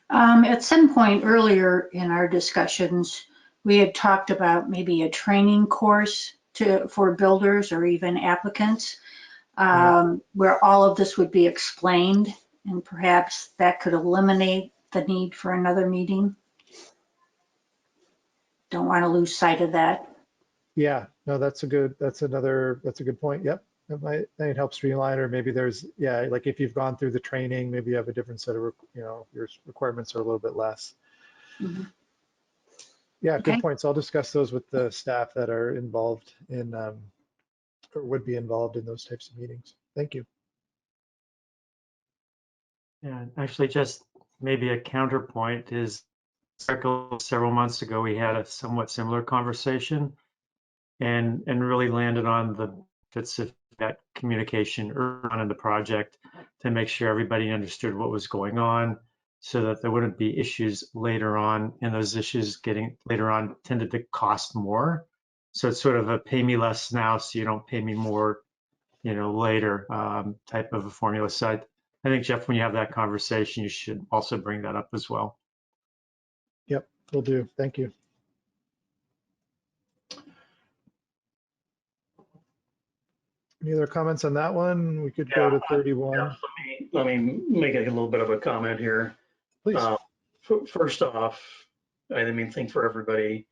At some point earlier in our discussions, we had talked about maybe a training course for builders or even applicants, where all of this would be explained, and perhaps that could eliminate the need for another meeting. Don't want to lose sight of that. Yeah, no, that's a good point. Yep. That might help streamline, or maybe there's, like if you've gone through the training, maybe you have a different set of, your requirements are a little bit less. Mm-hmm. Yeah, good points. I'll discuss those with the staff that are involved in, or would be involved in those types of meetings. Thank you. Yeah, actually, just maybe a counterpoint is, several months ago, we had a somewhat similar conversation and really landed on the benefits of that communication early on in the project to make sure everybody understood what was going on, so that there wouldn't be issues later on, and those issues getting later on tended to cost more. So it's sort of a pay me less now so you don't pay me more, later type of a formula. So I think, Jeff, when you have that conversation, you should also bring that up as well. Yep, will do. Thank you. Any other comments on that one? We could go to 31. Let me make a little bit of a comment here. Please. First off, I think for everybody,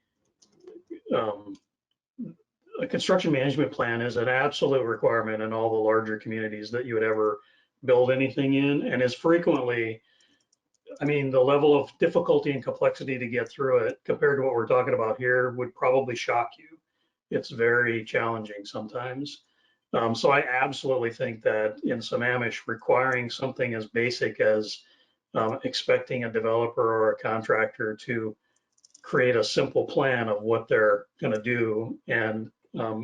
a construction management plan is an absolute requirement in all the larger communities that you would ever build anything in, and is frequently, I mean, the level of difficulty and complexity to get through it compared to what we're talking about here would probably shock you. It's very challenging sometimes. So I absolutely think that in Sammamish, requiring something as basic as expecting a developer or a contractor to create a simple plan of what they're going to do and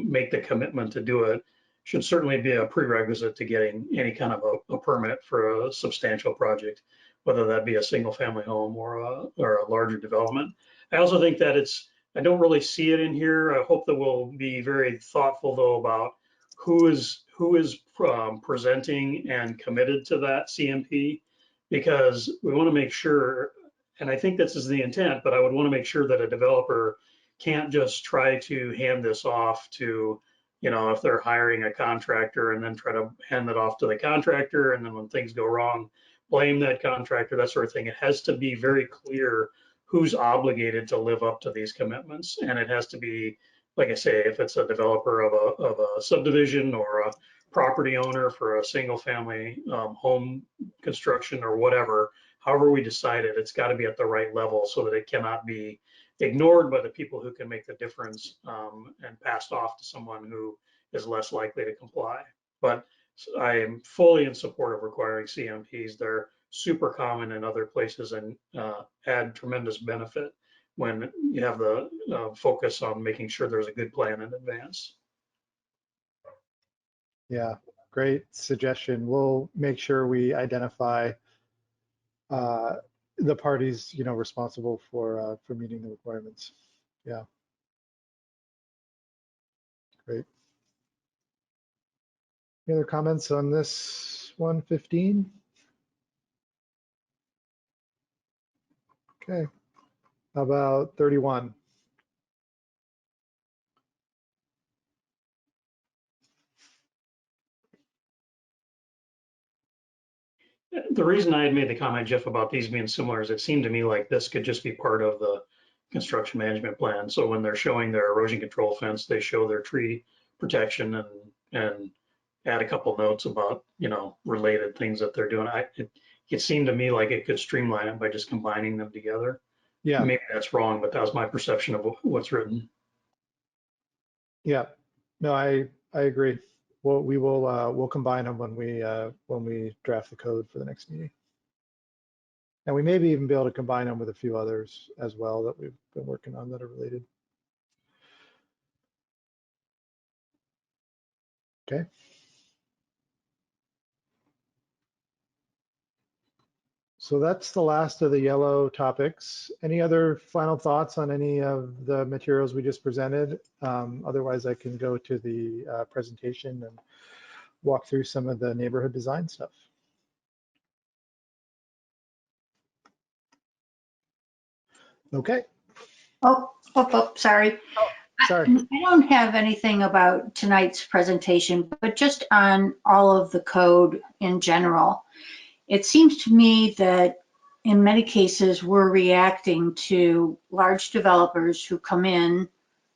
make the commitment to do it should certainly be a prerequisite to getting any kind of a permit for a substantial project, whether that be a single family home or a larger development. I also think that I don't really see it in here. I hope that we'll be very thoughtful though about who is presenting and committed to that CMP, because we want to make sure, and I think this is the intent, but I would want to make sure that a developer can't just try to hand this off to, if they're hiring a contractor and then try to hand it off to the contractor. And then when things go wrong, blame that contractor, that sort of thing. It has to be very clear who's obligated to live up to these commitments. And it has to be, like I say, if it's a developer of a subdivision or a property owner for a single family home construction or whatever, however we decide it, it's got to be at the right level so that it cannot be ignored by the people who can make the difference and passed off to someone who is less likely to comply. But I am fully in support of requiring CMPs. They're super common in other places and add tremendous benefit when you have the focus on making sure there's a good plan in advance. Yeah, great suggestion. We'll make sure we identify the parties, responsible for meeting the requirements. Yeah. Great. Any other comments on this 115? Okay. How about 31? The reason I had made the comment, Jeff, about these being similar is it seemed to me like this could just be part of the construction management plan. So when they're showing their erosion control fence, they show their tree protection and add a couple notes about, related things that they're doing. It seemed to me like it could streamline it by just combining them together. Yeah. Maybe that's wrong, but that was my perception of what's written. Yeah. No, I agree. Well, we'll combine them when we draft the code for the next meeting. And we may even be able to combine them with a few others as well that we've been working on that are related. Okay. So that's the last of the yellow topics. Any other final thoughts on any of the materials we just presented? Otherwise, I can go to the presentation and walk through some of the neighborhood design stuff. Okay. Oh, sorry. Sorry. I don't have anything about tonight's presentation, but just on all of the code in general. It seems to me that in many cases, we're reacting to large developers who come in.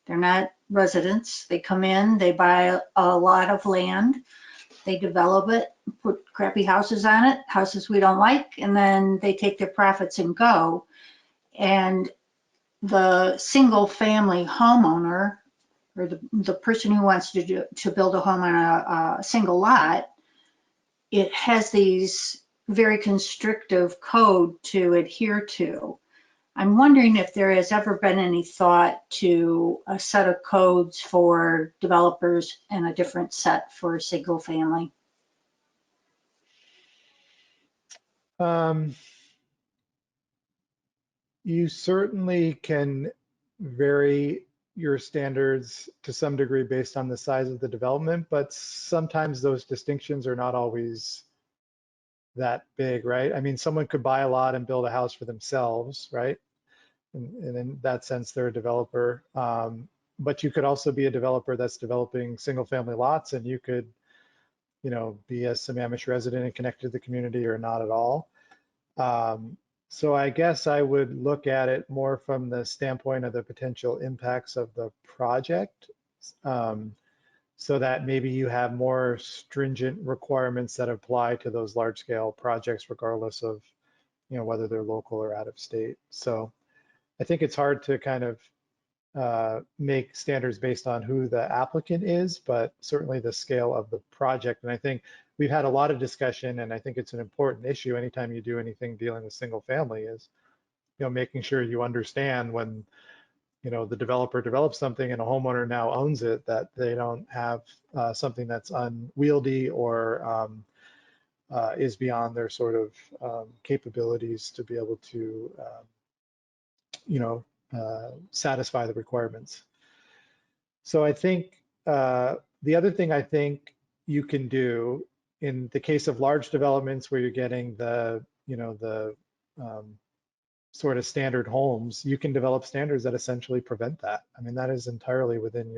They're not residents. They come in, they buy a lot of land, they develop it, put crappy houses on it, houses we don't like, and then they take their profits and go. And the single family homeowner or the person who wants to build a home on a single lot, it has these very constrictive code to adhere to. I'm wondering if there has ever been any thought to a set of codes for developers and a different set for single family. You certainly can vary your standards to some degree based on the size of the development, but sometimes those distinctions are not always that big, right? I mean, someone could buy a lot and build a house for themselves, right? And in that sense, they're a developer. But you could also be a developer that's developing single family lots, and you could, be a Sammamish resident and connected to the community or not at all. So I guess I would look at it more from the standpoint of the potential impacts of the project. so that maybe you have more stringent requirements that apply to those large scale projects, regardless of, you know, whether they're local or out of state. So I think it's hard to kind of make standards based on who the applicant is, but certainly the scale of the project. And I think we've had a lot of discussion, and I think it's an important issue anytime you do anything dealing with single family is, you know, making sure you understand when, you know, the developer develops something and a homeowner now owns it, that they don't have something that's unwieldy or is beyond their sort of capabilities to be able to, you know, satisfy the requirements. So I think the other thing I think you can do in the case of large developments where you're getting the, you know, the sort of standard homes, you can develop standards that essentially prevent that. I mean, that is entirely within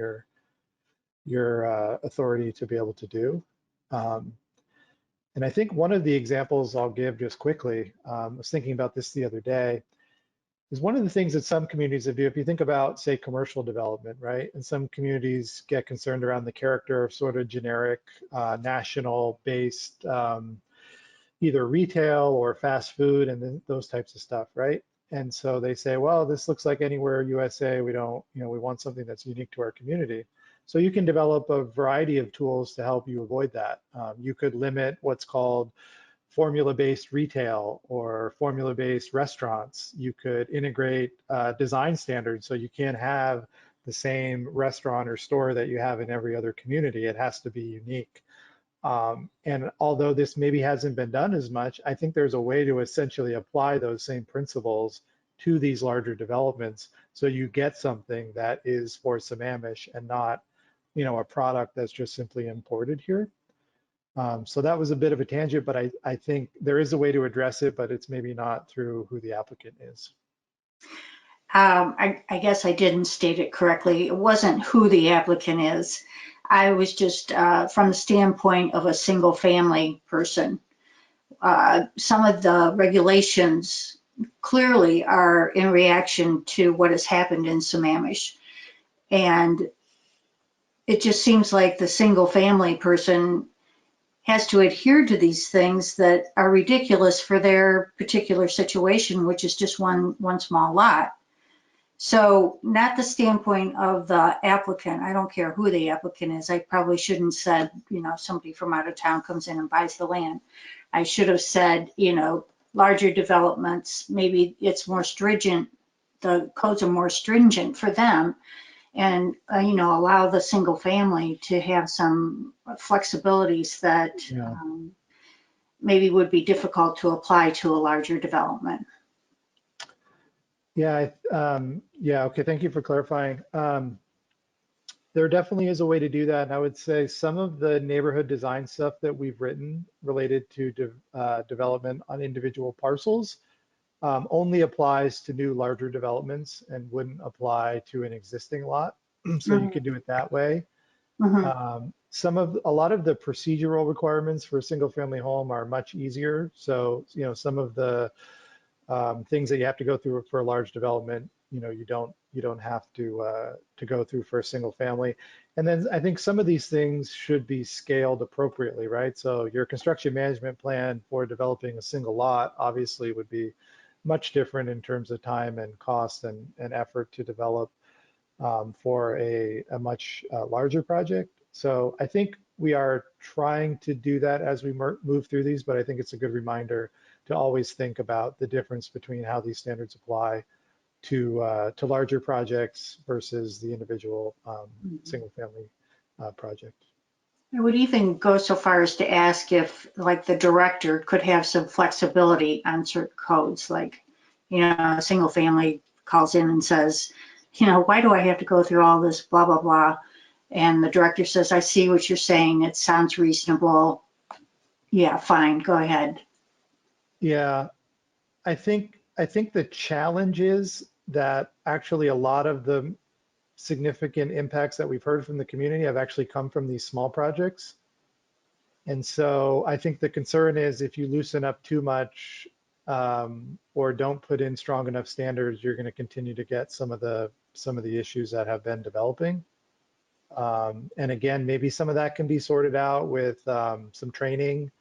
your authority to be able to do. And I think one of the examples I'll give just quickly, I was thinking about this the other day, is one of the things that some communities do, if you think about, say, commercial development, right? And some communities get concerned around the character of sort of generic, national-based, either retail or fast food and then those types of stuff, right? And so they say, well, this looks like anywhere USA. We don't, you know, we want something that's unique to our community. So you can develop a variety of tools to help you avoid that. You could limit what's called formula-based retail or formula-based restaurants. You could integrate design standards so you can't have the same restaurant or store that you have in every other community. It has to be unique. And although this maybe hasn't been done as much, I think there's a way to essentially apply those same principles to these larger developments so you get something that is for Sammamish and not, you know, a product that's just simply imported here. So that was a bit of a tangent, but I think there is a way to address it, but it's maybe not through who the applicant is. I guess I didn't state it correctly. It wasn't who the applicant is. I was just from the standpoint of a single family person. Some of the regulations clearly are in reaction to what has happened in Sammamish. And it just seems like the single family person has to adhere to these things that are ridiculous for their particular situation, which is just one small lot. So not the standpoint of the applicant. I don't care who the applicant is. I probably shouldn't have said, you know, somebody from out of town comes in and buys the land. I should have said, you know, larger developments, maybe it's more stringent. The codes are more stringent for them. And, you know, allow the single family to have some flexibilities that maybe would be difficult to apply to a larger development. Yeah, okay, thank you for clarifying. There definitely is a way to do that. And I would say some of the neighborhood design stuff that we've written related to development on individual parcels only applies to new larger developments and wouldn't apply to an existing lot. So you can do it that way. A lot of the procedural requirements for a single family home are much easier. So, you know, some of the things that you have to go through for a large development, you know, you don't have to go through for a single family. And then I think some of these things should be scaled appropriately, right? So your construction management plan for developing a single lot obviously would be much different in terms of time and cost and effort to develop for a much larger project. So I think we are trying to do that as we move through these, but I think it's a good reminder to always think about the difference between how these standards apply to larger projects versus the individual single family project. I would even go so far as to ask if, like, the director could have some flexibility on certain codes, like, you know, a single family calls in and says, you know, why do I have to go through all this blah, blah, blah? And the director says, I see what you're saying. It sounds reasonable. Yeah, fine, go ahead. Yeah, I think the challenge is that actually a lot of the significant impacts that we've heard from the community have actually come from these small projects. And so I think the concern is if you loosen up too much or don't put in strong enough standards, you're going to continue to get some of the issues that have been developing. And again, maybe some of that can be sorted out with some training.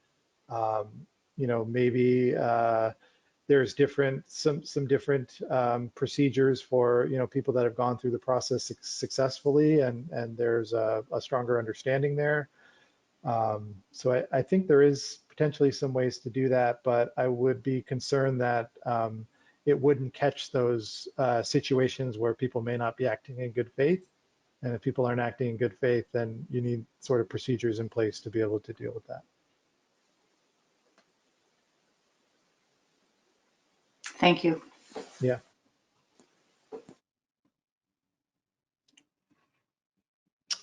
Maybe there's some different procedures for people that have gone through the process successfully, and there's a stronger understanding there. So I think there is potentially some ways to do that, but I would be concerned that it wouldn't catch those situations where people may not be acting in good faith. And if people aren't acting in good faith, then you need sort of procedures in place to be able to deal with that. Thank you. Yeah.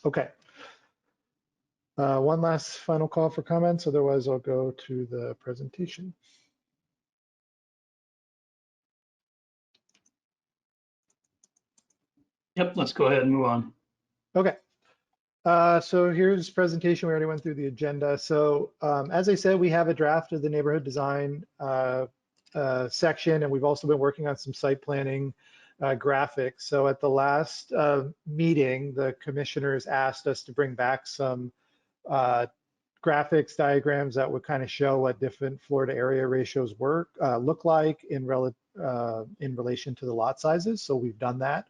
Okay. One last final call for comments, otherwise I'll go to the presentation. Yep, let's go ahead and move on. Okay. So here's the presentation. We already went through the agenda. So as I said, we have a draft of the neighborhood design section, and we've also been working on some site planning graphics. So at the last meeting, the commissioners asked us to bring back some graphics diagrams that would kind of show what different floor to area ratios look like in relation to the lot sizes. So we've done that.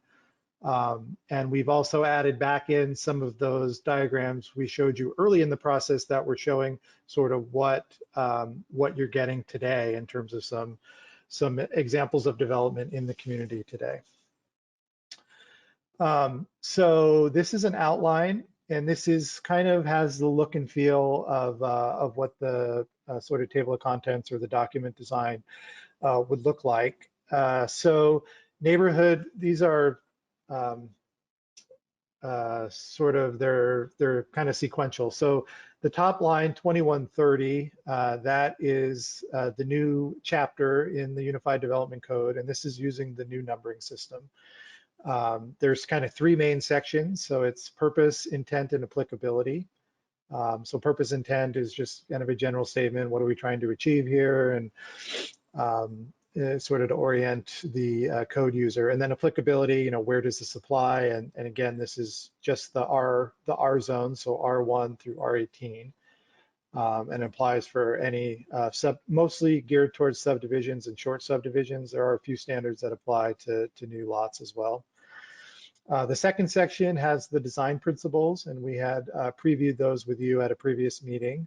And we've also added back in some of those diagrams we showed you early in the process that were showing sort of what you're getting today in terms of some examples of development in the community today. So this is an outline, and this is kind of has the look and feel of what the sort of table of contents or the document design would look like. So neighborhood, these are sort of they're kind of sequential. So the top line 2130, that is the new chapter in the Unified Development Code, and this is using the new numbering system. There's kind of three main sections. So it's purpose, intent, and applicability. So purpose intent is just kind of a general statement. What are we trying to achieve here? And sort of to orient the code user. And then applicability, where does this apply? And again, this is just the R zone, so R1 through R18, and applies for any mostly geared towards subdivisions and short subdivisions. There are a few standards that apply to new lots as well. The second section has the design principles, and we had previewed those with you at a previous meeting.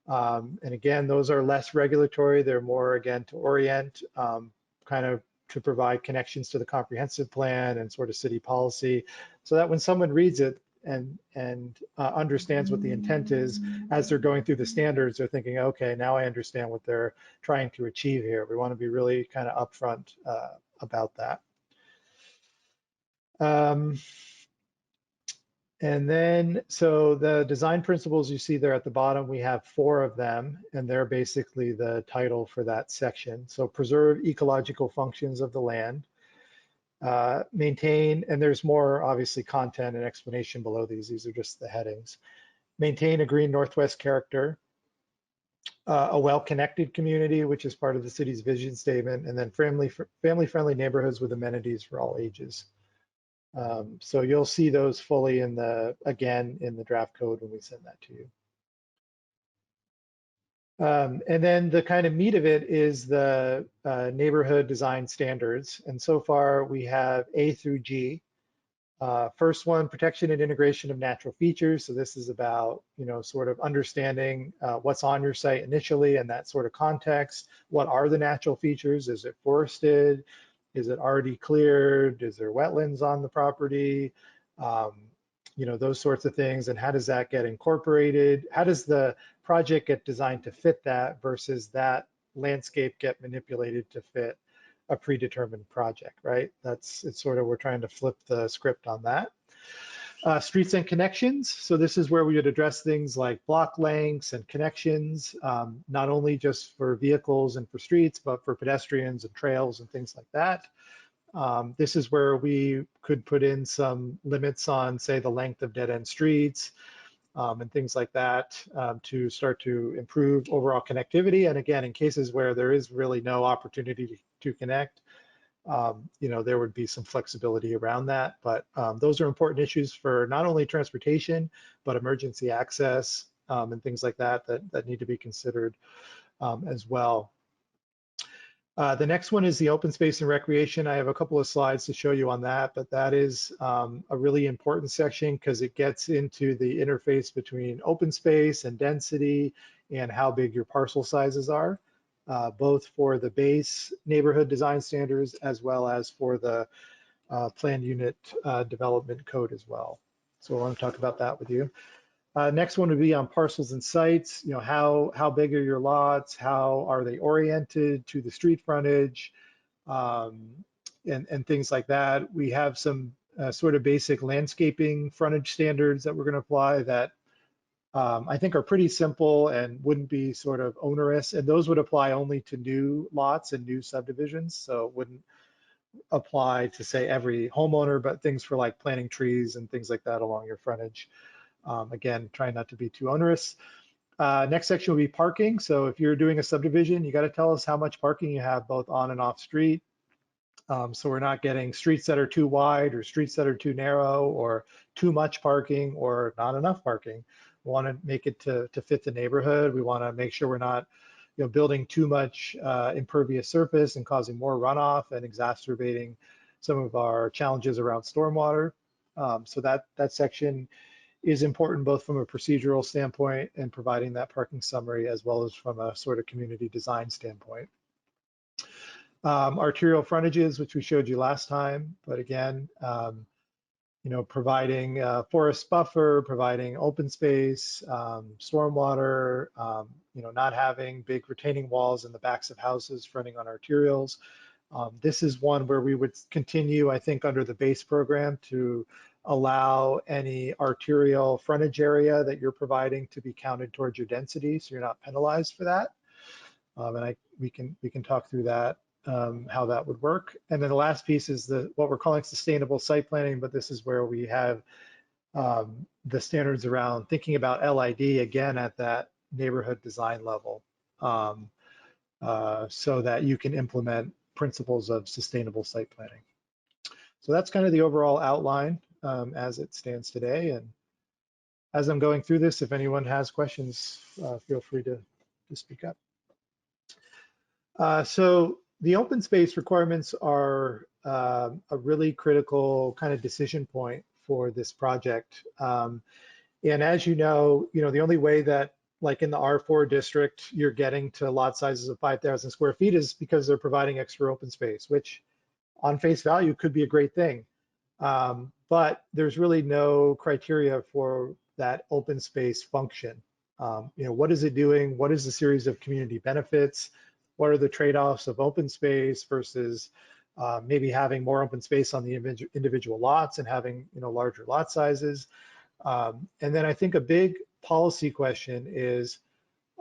And again, those are less regulatory. They're more, again, to orient, kind of to provide connections to the comprehensive plan and sort of city policy, so that when someone reads it and understands what the intent is, as they're going through the standards, they're thinking, okay, now I understand what they're trying to achieve here. We want to be really kind of upfront about that. And then, so the design principles you see there at the bottom, we have 4 of them, and they're basically the title for that section. So preserve ecological functions of the land, maintain, and there's more obviously content and explanation below these. These are just the headings. Maintain a green Northwest character, a well-connected community, which is part of the city's vision statement, and then family-friendly neighborhoods with amenities for all ages. So you'll see those fully again in the draft code when we send that to you. And then the kind of meat of it is the neighborhood design standards. And so far we have A through G. First one, protection and integration of natural features. So this is about, sort of understanding what's on your site initially and that sort of context. What are the natural features? Is it forested? Is it already cleared? Is there wetlands on the property? Those sorts of things. And how does that get incorporated? How does the project get designed to fit that versus that landscape get manipulated to fit a predetermined project, right? It's sort of, we're trying to flip the script on that. Streets and connections. So this is where we would address things like block lengths and connections, not only just for vehicles and for streets, but for pedestrians and trails and things like that. This is where we could put in some limits on, say, the length of dead-end streets and things like that to start to improve overall connectivity. And again, in cases where there is really no opportunity to connect, there would be some flexibility around that. But those are important issues for not only transportation, but emergency access and things like that need to be considered as well. The next one is the open space and recreation. I have a couple of slides to show you on that, but that is a really important section because it gets into the interface between open space and density and how big your parcel sizes are, both for the base neighborhood design standards as well as for the planned unit development code as well. So I want to talk about that with you. Next one would be on parcels and sites. How big are your lots? How are they oriented to the street frontage, and things like that. We have some sort of basic landscaping frontage standards that we're going to apply that I think are pretty simple and wouldn't be sort of onerous. And those would apply only to new lots and new subdivisions. So it wouldn't apply to, say, every homeowner, but things for like planting trees and things like that along your frontage. Again, trying not to be too onerous. Next section will be parking. So if you're doing a subdivision, you got to tell us how much parking you have both on and off street. So we're not getting streets that are too wide or streets that are too narrow or too much parking or not enough parking. We want to make it to fit the neighborhood. We want to make sure we're not building too much impervious surface and causing more runoff and exacerbating some of our challenges around stormwater. So that section is important both from a procedural standpoint and providing that parking summary as well as from a sort of community design standpoint. Arterial frontages, which we showed you last time, but again, providing forest buffer, providing open space, stormwater, not having big retaining walls in the backs of houses fronting on arterials. This is one where we would continue, I think, under the base program to allow any arterial frontage area that you're providing to be counted towards your density, so you're not penalized for that. And we can talk through that, how that would work. And then the last piece is what we're calling sustainable site planning, but this is where we have the standards around thinking about LID again at that neighborhood design level, so that you can implement principles of sustainable site planning. So that's kind of the overall outline as it stands today. And as I'm going through this, if anyone has questions, feel free to speak up. So the open space requirements are a really critical kind of decision point for this project. And as you know, the only way that, like in the R4 district, you're getting to lot sizes of 5,000 square feet is because they're providing extra open space, which on face value could be a great thing. But there's really no criteria for that open space function. What is it doing? What is the series of community benefits? What are the trade-offs of open space versus maybe having more open space on the individual lots and having larger lot sizes? And then I think a big policy question is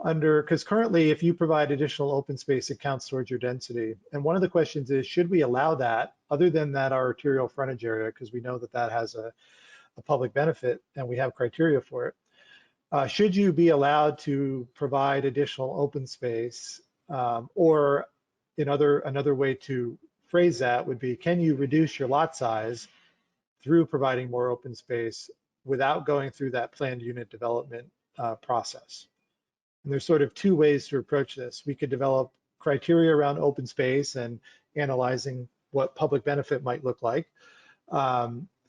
because currently if you provide additional open space, it counts towards your density. And one of the questions is, should we allow that other than that arterial frontage area? Because we know that has a public benefit and we have criteria for it. Should you be allowed to provide additional open space? Or another way to phrase that would be, can you reduce your lot size through providing more open space without going through that planned unit development process? And there's sort of two ways to approach this. We could develop criteria around open space and analyzing what public benefit might look like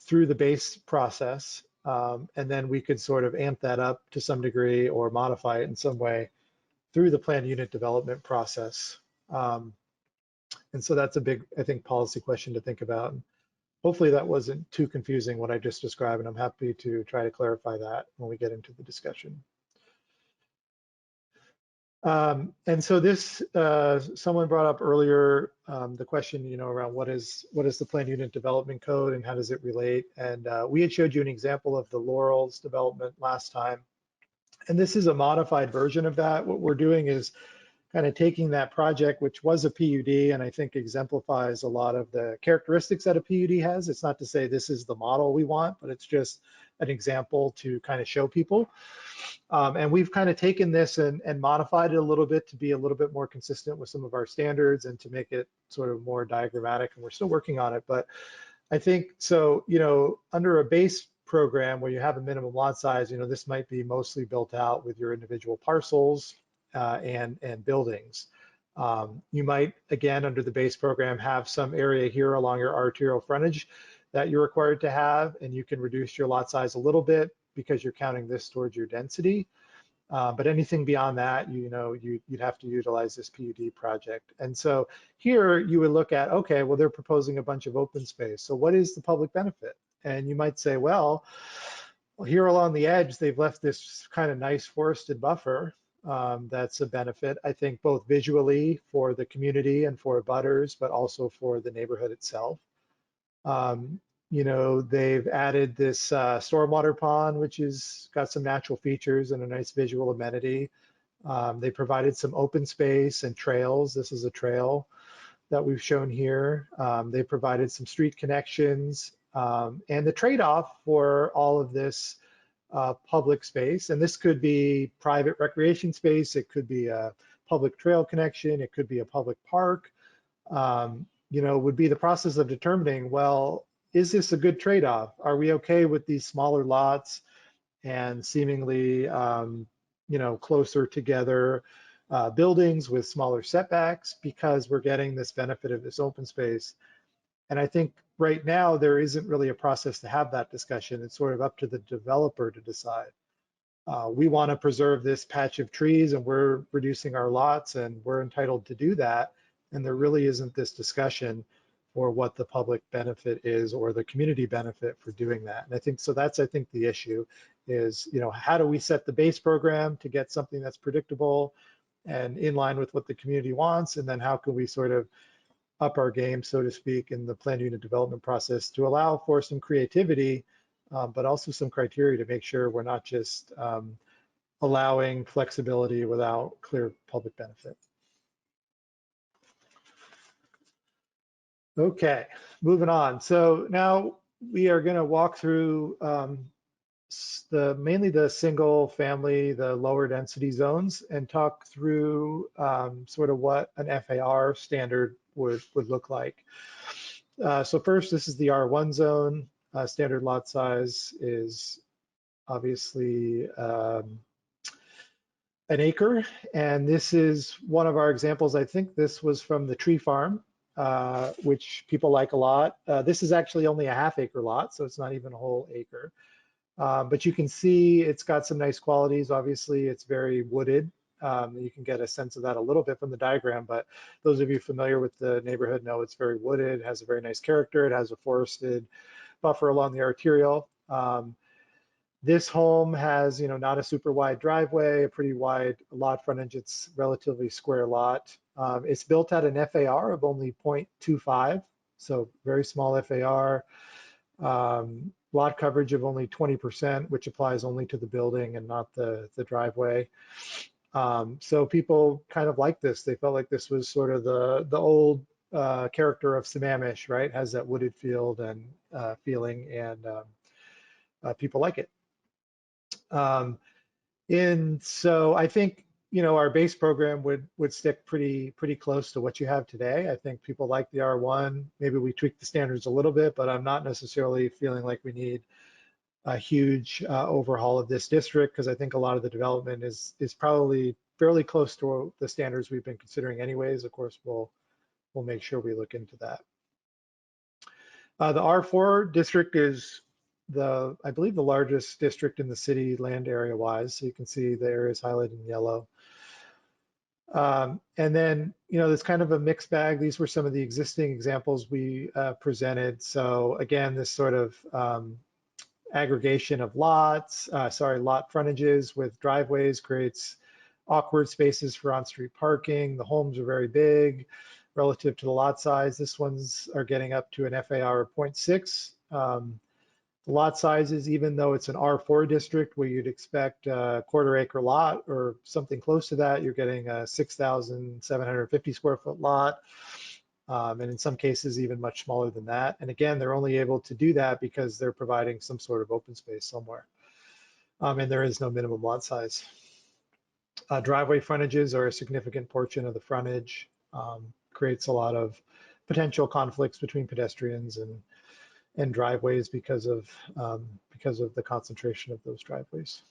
through the base process. And then we could sort of amp that up to some degree or modify it in some way through the planned unit development process. And so that's a big, I think, policy question to think about. Hopefully that wasn't too confusing what I just described, and I'm happy to try to clarify that when we get into the discussion. And so this, someone brought up earlier the question, around what is the planned unit development code and how does it relate? And we had showed you an example of the Laurels development last time. And this is a modified version of that. What we're doing is kind of taking that project, which was a PUD, and I think exemplifies a lot of the characteristics that a PUD has. It's not to say this is the model we want, but it's just an example to kind of show people. And we've kind of taken this and modified it a little bit to be a little bit more consistent with some of our standards and to make it sort of more diagrammatic, and we're still working on it. But I think, so, under a base program where you have a minimum lot size, this might be mostly built out with your individual parcels and buildings. You might, again, under the base program, have some area here along your arterial frontage that you're required to have, and you can reduce your lot size a little bit because you're counting this towards your density. But anything beyond that, you'd have to utilize this PUD project. And so here you would look at, okay, well, they're proposing a bunch of open space. So what is the public benefit? And you might say, well, here along the edge, they've left this kind of nice forested buffer. That's a benefit, I think, both visually for the community and for abutters, but also for the neighborhood itself. They've added this stormwater pond, which has got some natural features and a nice visual amenity. They provided some open space and trails. This is a trail that we've shown here. They provided some street connections, and the trade-off for all of this public space, and this could be private recreation space, it could be a public trail connection, it could be a public park, would be the process of determining, well, is this a good trade-off? Are we okay with these smaller lots and seemingly, closer together buildings with smaller setbacks because we're getting this benefit of this open space? And I think right now there isn't really a process to have that discussion. It's sort of up to the developer to decide. We want to preserve this patch of trees and we're reducing our lots and we're entitled to do that. And there really isn't this discussion for what the public benefit is or the community benefit for doing that. And I think, so that's, I think, the issue is, how do we set the base program to get something that's predictable and in line with what the community wants? And then how can we sort of up our game, so to speak, in the planned unit development process to allow for some creativity, but also some criteria to make sure we're not just allowing flexibility without clear public benefit. Okay, moving on. So now we are going to walk through mainly the single family, the lower density zones, and talk through sort of what an FAR standard would look like. So first, this is the R1 zone. Standard lot size is obviously an acre, and this is one of our examples. I think this was from the tree farm, which people like a lot. This is actually only a half-acre lot, so it's not even a whole acre. But you can see it's got some nice qualities. Obviously, it's very wooded. You can get a sense of that a little bit from the diagram, but those of you familiar with the neighborhood know it's very wooded, it has a very nice character, it has a forested buffer along the arterial. This home has, not a super wide driveway, a pretty wide lot frontage. It's relatively square lot. It's built at an FAR of only 0.25, so very small FAR. Lot coverage of only 20%, which applies only to the building and not the driveway. So people kind of like this. They felt like this was sort of the old character of Sammamish, right? Has that wooded field and feeling, and people like it. And so I think, our base program would stick pretty close to what you have today. I think people like the R1. Maybe we tweak the standards a little bit, but I'm not necessarily feeling like we need a huge overhaul of this district, because I think a lot of the development is probably fairly close to the standards we've been considering anyways. Of course, we'll make sure we look into that. The R4 district is I believe the largest district in the city land area wise. So you can see the areas highlighted in yellow. And then, there's kind of a mixed bag. These were some of the existing examples we presented. So again, this sort of aggregation of lot frontages with driveways creates awkward spaces for on-street parking. The homes are very big relative to the lot size. This ones are getting up to an FAR of 0.6. The lot sizes, even though it's an R4 district where you'd expect a quarter-acre lot or something close to that, you're getting a 6,750 square foot lot. and in some cases even much smaller than that. And again, they're only able to do that because they're providing some sort of open space somewhere. And there is no minimum lot size. Driveway frontages are a significant portion of the frontage, creates a lot of potential conflicts between pedestrians and driveways because of the concentration of those driveways.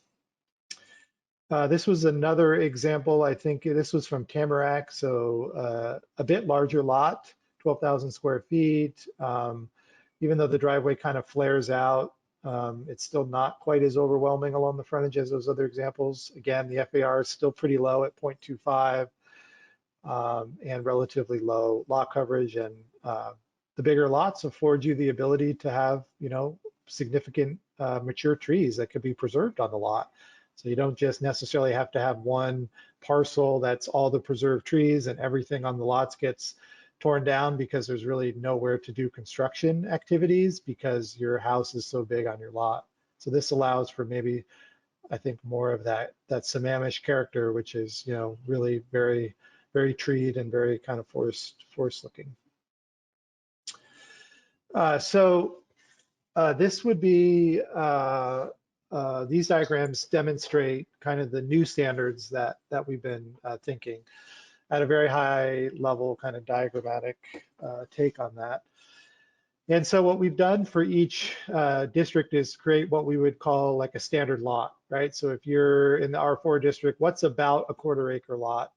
This was another example. I think this was from Tamarack, so a bit larger lot, 12,000 square feet. Even though the driveway kind of flares out, it's still not quite as overwhelming along the frontage as those other examples. Again, the FAR is still pretty low at 0.25 and relatively low lot coverage. And the bigger lots afford you the ability to have, significant mature trees that could be preserved on the lot. So you don't just necessarily have to have one parcel that's all the preserved trees and everything on the lots gets torn down because there's really nowhere to do construction activities because your house is so big on your lot. So this allows for maybe, I think, more of that Sammamish character, which is, really very, very treed and very kind of forest looking. This would be, these diagrams demonstrate kind of the new standards that we've been thinking at a very high level, kind of diagrammatic take on that. And so what we've done for each district is create what we would call like a standard lot, right? So if you're in the R4 district, what's about a 1/4 acre lot?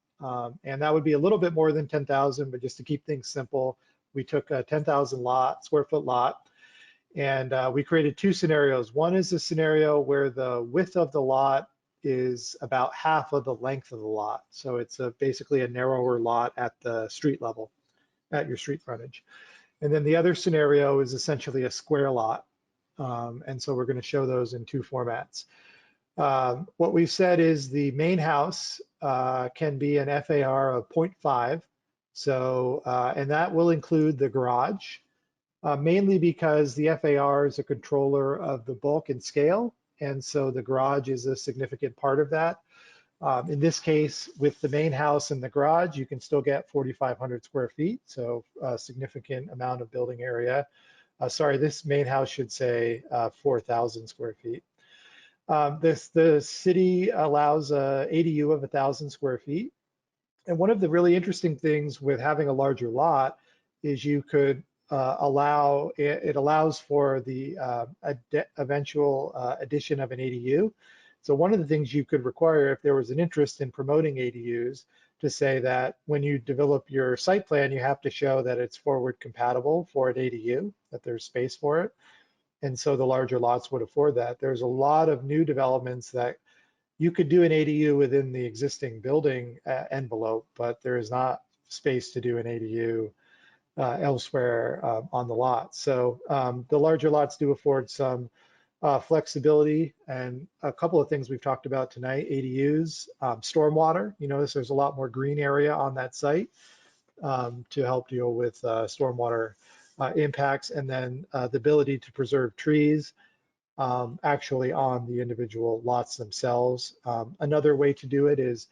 And that would be a little bit more than 10,000, but just to keep things simple, we took a 10,000 square foot lot. And we created two scenarios. One is a scenario where the width of the lot is about half of the length of the lot. So it's basically a narrower lot at the street level, at your street frontage. And then the other scenario is essentially a square lot. And so we're going to show those in two formats. What we've said is the main house can be an FAR of 0.5. So, and that will include the garage. Mainly because the FAR is a controller of the bulk and scale, and so the garage is a significant part of that. In this case, with the main house and the garage, you can still get 4,500 square feet, so a significant amount of building area. Sorry, this main house should say 4,000 square feet. The city allows a ADU of 1,000 square feet. And one of the really interesting things with having a larger lot is you could it allows for the eventual addition of an ADU. So one of the things you could require if there was an interest in promoting ADUs to say that when you develop your site plan, you have to show that it's forward compatible for an ADU, that there's space for it. And so the larger lots would afford that. There's a lot of new developments that you could do an ADU within the existing building envelope, but there is not space to do an ADU elsewhere on the lot. So the larger lots do afford some flexibility, and a couple of things we've talked about tonight: ADUs, stormwater. You notice there's a lot more green area on that site to help deal with stormwater impacts, and then the ability to preserve trees actually on the individual lots themselves. Another way to do it is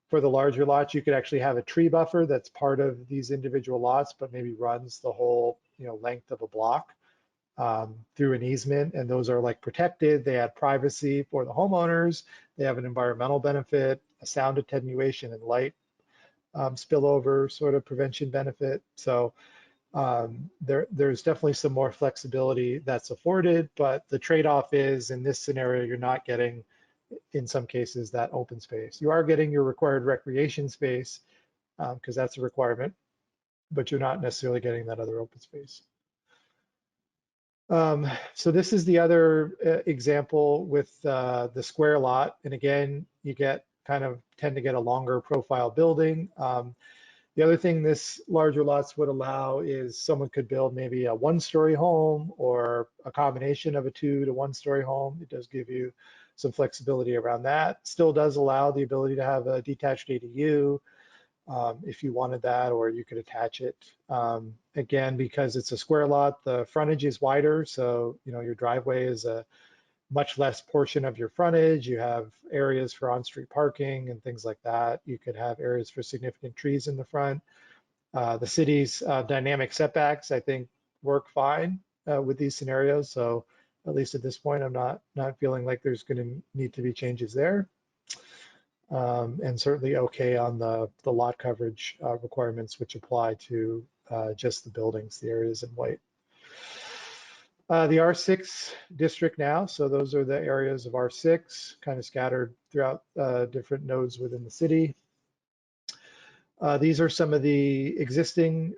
for the larger lots, you could actually have a tree buffer that's part of these individual lots, but maybe runs the whole length of a block through an easement. And those are like protected. They add privacy for the homeowners. They have an environmental benefit, a sound attenuation and light spillover sort of prevention benefit. So there's definitely some more flexibility that's afforded, but the trade-off is in this scenario, you're not getting, in some cases, that open space. You are getting your required recreation space because that's a requirement, but you're not necessarily getting that other open space. So this is the other example with the square lot. And again, you tend to get a longer profile building. The other thing this larger lots would allow is someone could build maybe a 1-story home or a combination of a 2 to 1-story home. It does give you some flexibility around that. Still does allow the ability to have a detached ADU if you wanted that, or you could attach it. Again, because it's a square lot, the frontage is wider, so your driveway is a much less portion of your frontage. You have areas for on-street parking and things like that. You could have areas for significant trees in the front. The city's dynamic setbacks, I think, work fine with these scenarios. So at least at this point, I'm not feeling like there's going to need to be changes there. And certainly okay on the lot coverage requirements, which apply to just the buildings, the areas in white. The R6 district now, so those are the areas of R6 kind of scattered throughout different nodes within the city. These are some of the existing,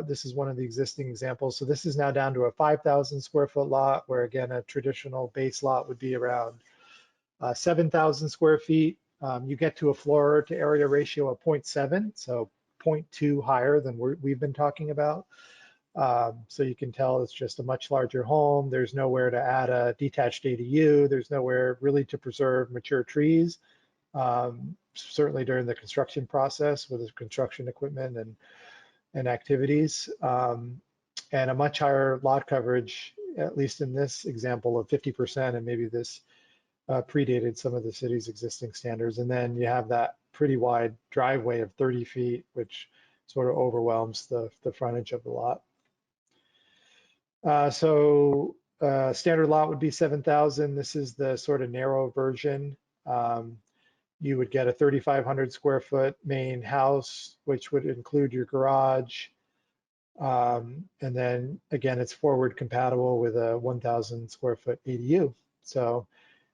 this is one of the existing examples. So this is now down to a 5,000 square foot lot, where again, a traditional base lot would be around 7,000 square feet. You get to a floor to area ratio of 0.7, so 0.2 higher than we've been talking about. So you can tell it's just a much larger home. There's nowhere to add a detached ADU. There's nowhere really to preserve mature trees. Certainly during the construction process with the construction equipment and activities, and a much higher lot coverage, at least in this example of 50%, and maybe this predated some of the city's existing standards. And then you have that pretty wide driveway of 30 feet, which sort of overwhelms the frontage of the lot. Standard lot would be 7,000. This is the sort of narrow version. You would get a 3,500 square foot main house, which would include your garage. And then again, it's forward compatible with a 1,000 square foot ADU. So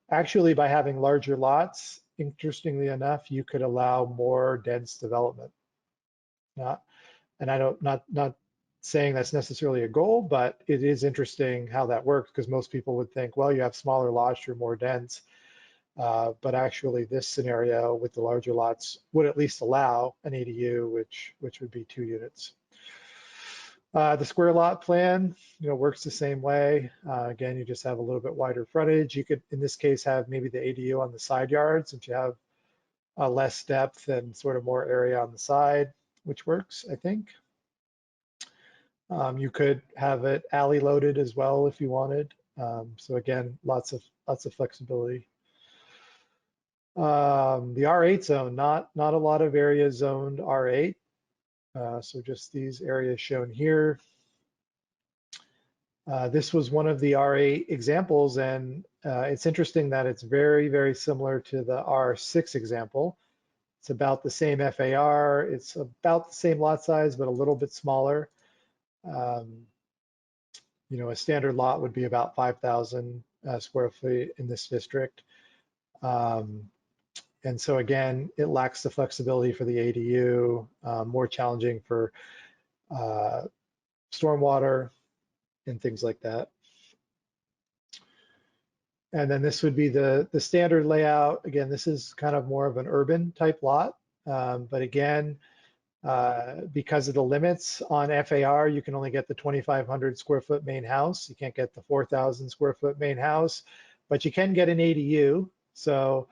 actually by having larger lots, interestingly enough, you could allow more dense development. Not saying that's necessarily a goal, but it is interesting how that works, because most people would think, well, you have smaller lots, you're more dense. But actually this scenario with the larger lots would at least allow an ADU, which would be 2 units. The square lot plan, works the same way. Again, you just have a little bit wider frontage. You could, in this case, have maybe the ADU on the side yard, since you have less depth and sort of more area on the side, which works, I think. You could have it alley loaded as well if you wanted. So again, lots of flexibility. The R8 zone, not a lot of areas zoned R8. So just these areas shown here. This was one of the R8 examples, and it's interesting that it's very, very similar to the R6 example. It's about the same FAR. It's about the same lot size, but a little bit smaller. A standard lot would be about 5,000 square feet in this district. And so again, it lacks the flexibility for the ADU, more challenging for stormwater and things like that. And then this would be the standard layout. Again, this is kind of more of an urban type lot. But again, because of the limits on FAR, you can only get the 2,500 square foot main house. You can't get the 4,000 square foot main house, but you can get an ADU. So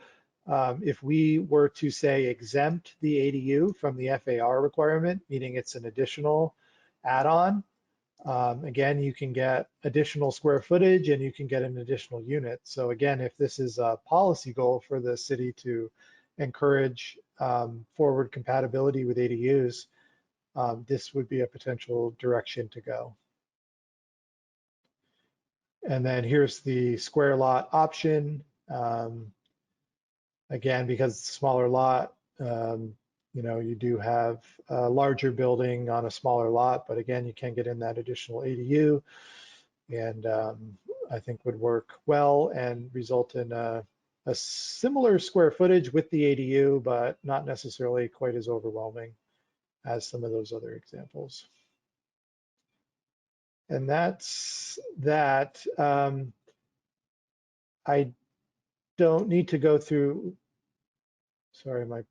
if we were to say exempt the ADU from the FAR requirement, meaning it's an additional add-on, again, you can get additional square footage and you can get an additional unit. So again, if this is a policy goal for the city to encourage forward compatibility with ADUs, this would be a potential direction to go. And then here's the square lot option. Again, because it's a smaller lot, you do have a larger building on a smaller lot, but again, you can get in that additional ADU, and I think would work well and result in a similar square footage with the ADU, but not necessarily quite as overwhelming as some of those other examples. And that's that. I don't need to go through, sorry, my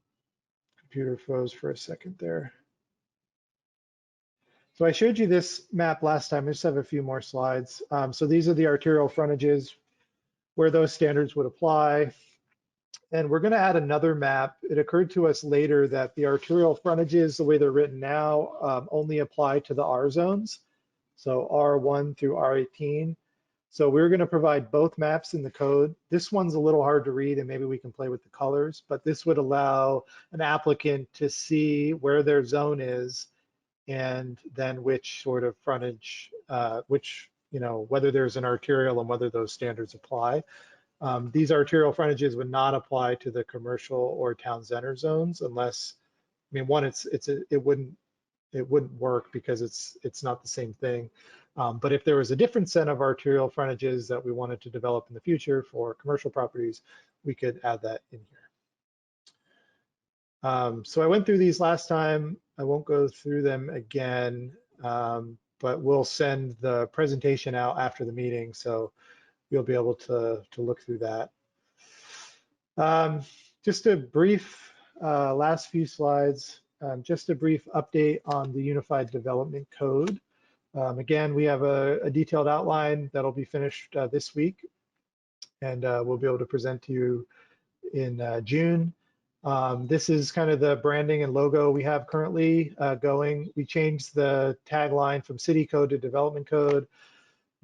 computer froze for a second there. So I showed you this map last time. I just have a few more slides. So these are the arterial frontages where those standards would apply. And we're going to add another map. It occurred to us later that the arterial frontages, the way they're written now, only apply to the R zones. So R1 through R18. So we're going to provide both maps in the code. This one's a little hard to read, and maybe we can play with the colors, but this would allow an applicant to see where their zone is and then which sort of frontage, which, whether there's an arterial and whether those standards apply. These arterial frontages would not apply to the commercial or town center zones unless, I mean, one, it wouldn't work because it's not the same thing. But if there was a different set of arterial frontages that we wanted to develop in the future for commercial properties, we could add that in here. So I went through these last time. I won't go through them again, but we'll send the presentation out after the meeting, so you'll be able to look through that. Just a brief last few slides. Just a brief update on the Unified Development Code. Again, we have a detailed outline that'll be finished this week, and we'll be able to present to you in June. This is kind of the branding and logo we have currently going. We changed the tagline from City Code to Development Code.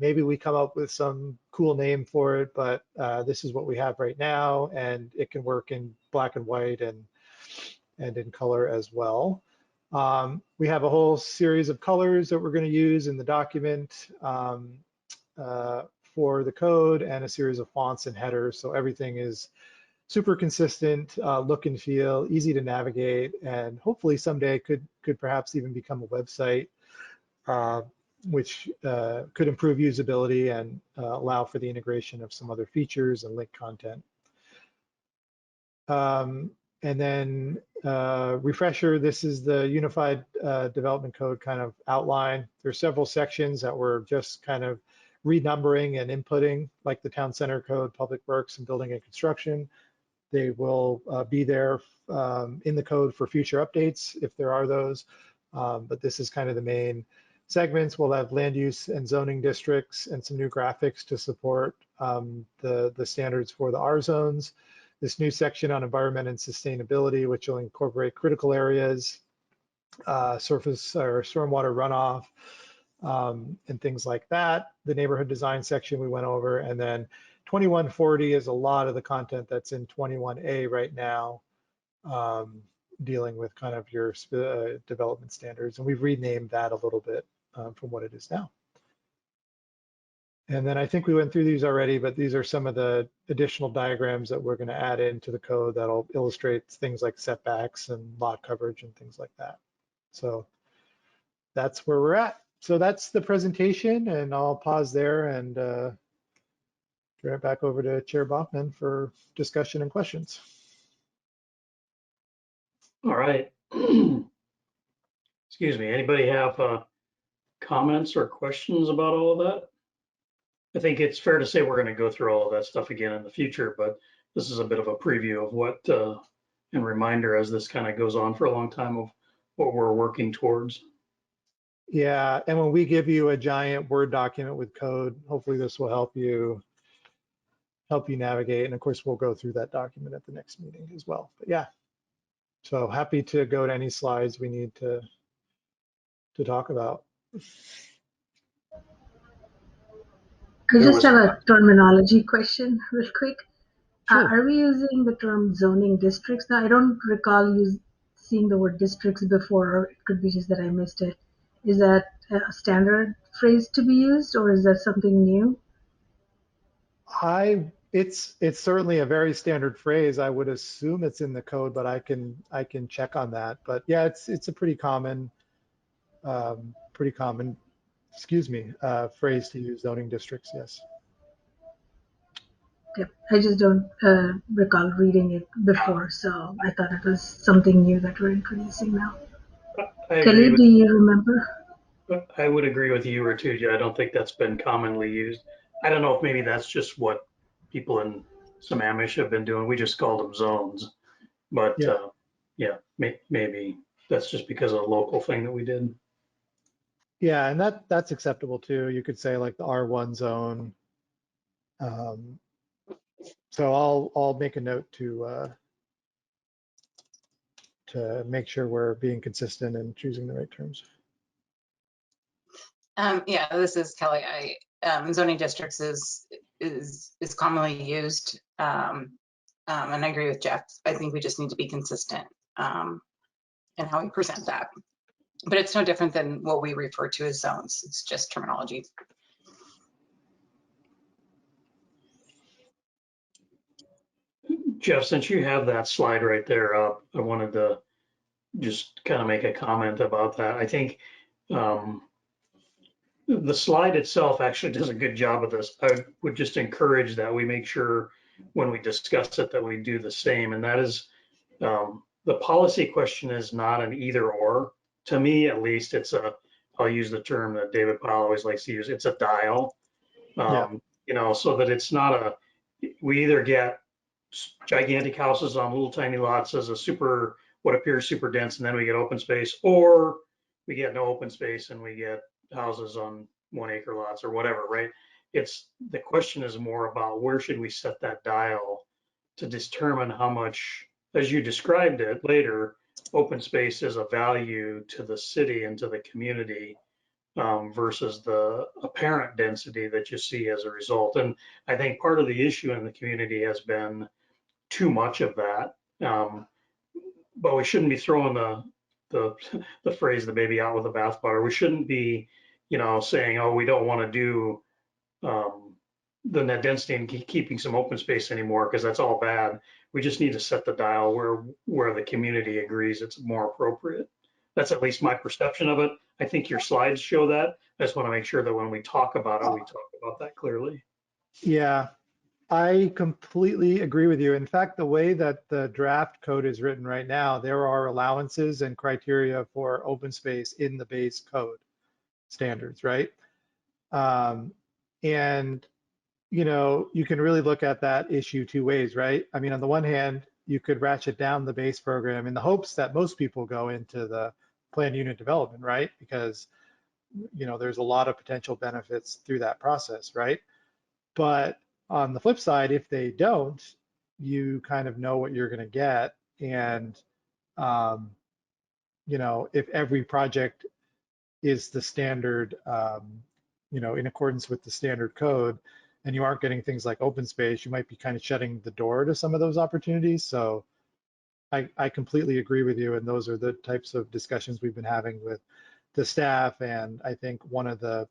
Maybe we come up with some cool name for it, but this is what we have right now, and it can work in black and white and in color as well. We have a whole series of colors that we're going to use in the document for the code, and a series of fonts and headers. So everything is super consistent, look and feel, easy to navigate, and hopefully someday could perhaps even become a website, which could improve usability and allow for the integration of some other features and link content. And then refresher, this is the Unified Development Code kind of outline. There's several sections that we're just kind of renumbering and inputting, like the Town Center Code, Public Works, and Building and Construction. They will be there in the code for future updates if there are those, but this is kind of the main segments. We'll have land use and zoning districts and some new graphics to support the standards for the R zones. This new section on environment and sustainability, which will incorporate critical areas, surface or stormwater runoff, and things like that. The neighborhood design section we went over, and then 2140 is a lot of the content that's in 21A right now, dealing with kind of your development standards. And we've renamed that a little bit from what it is now. And then I think we went through these already, but these are some of the additional diagrams that we're going to add into the code that'll illustrate things like setbacks and lot coverage and things like that. So that's where we're at. So that's the presentation, and I'll pause there and turn it back over to Chair Bachman for discussion and questions. All right. Excuse me. Anybody have comments or questions about all of that? I think it's fair to say we're going to go through all of that stuff again in the future, but this is a bit of a preview of what, and reminder as this kind of goes on for a long time of what we're working towards. Yeah, and when we give you a giant Word document with code, hopefully this will help you navigate. And of course, we'll go through that document at the next meeting as well. But yeah, so happy to go to any slides we need to talk about. I just have a terminology question real quick. Sure. Are we using the term zoning districts now? I don't recall seeing the word districts before, or it could be just that I missed it. Is that a standard phrase to be used, or is that something new? It's certainly a very standard phrase. I would assume it's in the code, but I can check on that. But yeah, it's a pretty common phrase to use, zoning districts. Yes. Okay. I just don't recall reading it before, so I thought it was something new that we're introducing now. Kelly, do you remember? I would agree with you, Ratuja. I don't think that's been commonly used. I don't know if maybe that's just what people in Sammamish have been doing. We just called them zones, but yeah, maybe that's just because of a local thing that we did. Yeah, and that's acceptable too. You could say like the R1 zone. So I'll make a note to make sure we're being consistent and choosing the right terms. Yeah, this is Kelly. Zoning districts is commonly used, and I agree with Jeff. I think we just need to be consistent in how we present that. But it's no different than what we refer to as zones. It's just terminology. Jeff, since you have that slide right there up, I wanted to just kind of make a comment about that. I think the slide itself actually does a good job of this. I would just encourage that we make sure when we discuss it that we do the same. And that is the policy question is not an either or. To me, at least, I'll use the term that David Powell always likes to use, it's a dial. So that it's not we either get gigantic houses on little tiny lots as what appears super dense, and then we get open space, or we get no open space and we get houses on 1 acre lots or whatever, right? The question is more about where should we set that dial to determine how much, as you described it later, open space is a value to the city and to the community versus the apparent density that you see as a result. And I think part of the issue in the community has been too much of that. But we shouldn't be throwing the phrase, the baby out with the bathwater. We shouldn't be, saying, oh, we don't want to do the net density and keeping some open space anymore because that's all bad. We just need to set the dial where the community agrees it's more appropriate. That's at least my perception of it. I think your slides show that. I just want to make sure that when we talk about it, we talk about that clearly. Yeah, I completely agree with you. In fact, the way that the draft code is written right now, there are allowances and criteria for open space in the base code standards, right? And you can really look at that issue two ways, right? I mean, on the one hand, you could ratchet down the base program in the hopes that most people go into the planned unit development, right? Because, there's a lot of potential benefits through that process, right? But on the flip side, if they don't, you kind of know what you're going to get. And, if every project is the standard, in accordance with the standard code, and you aren't getting things like open space, you might be kind of shutting the door to some of those opportunities. So I completely agree with you. And those are the types of discussions we've been having with the staff. And I think one of the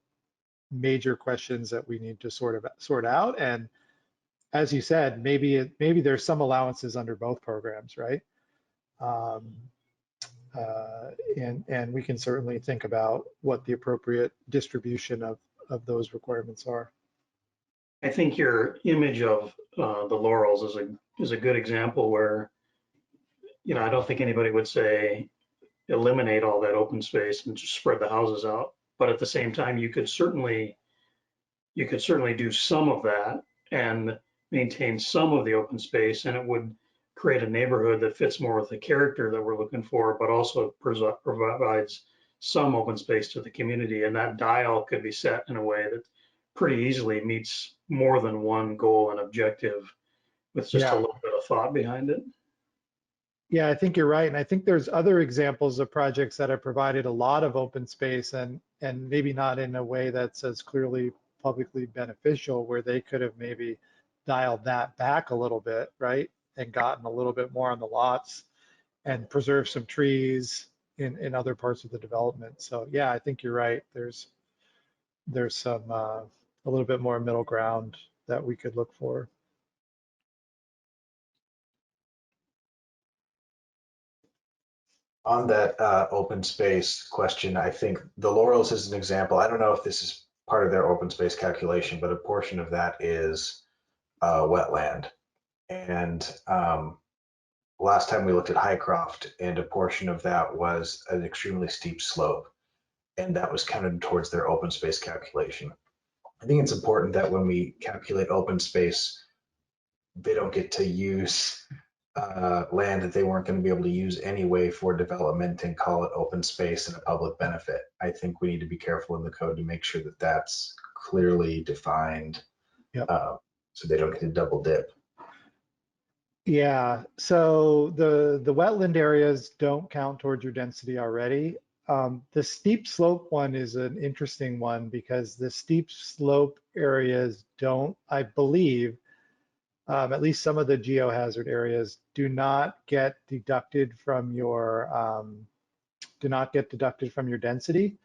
major questions that we need to sort out. And as you said, maybe there's some allowances under both programs, right? And we can certainly think about what the appropriate distribution of those requirements are. I think your image of the Laurels is a good example where, I don't think anybody would say eliminate all that open space and just spread the houses out. But at the same time, you could certainly do some of that and maintain some of the open space, and it would create a neighborhood that fits more with the character that we're looking for, but also provides some open space to the community. And that dial could be set in a way that pretty easily meets more than one goal and objective with just a little bit of thought behind it. Yeah, I think you're right. And I think there's other examples of projects that have provided a lot of open space and maybe not in a way that's as clearly publicly beneficial, where they could have maybe dialed that back a little bit, right? And gotten a little bit more on the lots and preserved some trees in other parts of the development. So yeah, I think you're right. There's some a little bit more middle ground that we could look for. On that open space question, I think the Laurels is an example. I don't know if this is part of their open space calculation, but a portion of that is wetland. And last time we looked at Highcroft, and a portion of that was an extremely steep slope, and that was counted towards their open space calculation. I think it's important that when we calculate open space, they don't get to use land that they weren't going to be able to use anyway for development and call it open space and a public benefit. I think we need to be careful in the code to make sure that that's clearly defined. Yep. So they don't get to double dip. Yeah, so the wetland areas don't count towards your density already. The steep slope one is an interesting one because the steep slope areas don't, I believe, at least some of the geohazard areas do not get deducted from your do not get deducted from your density.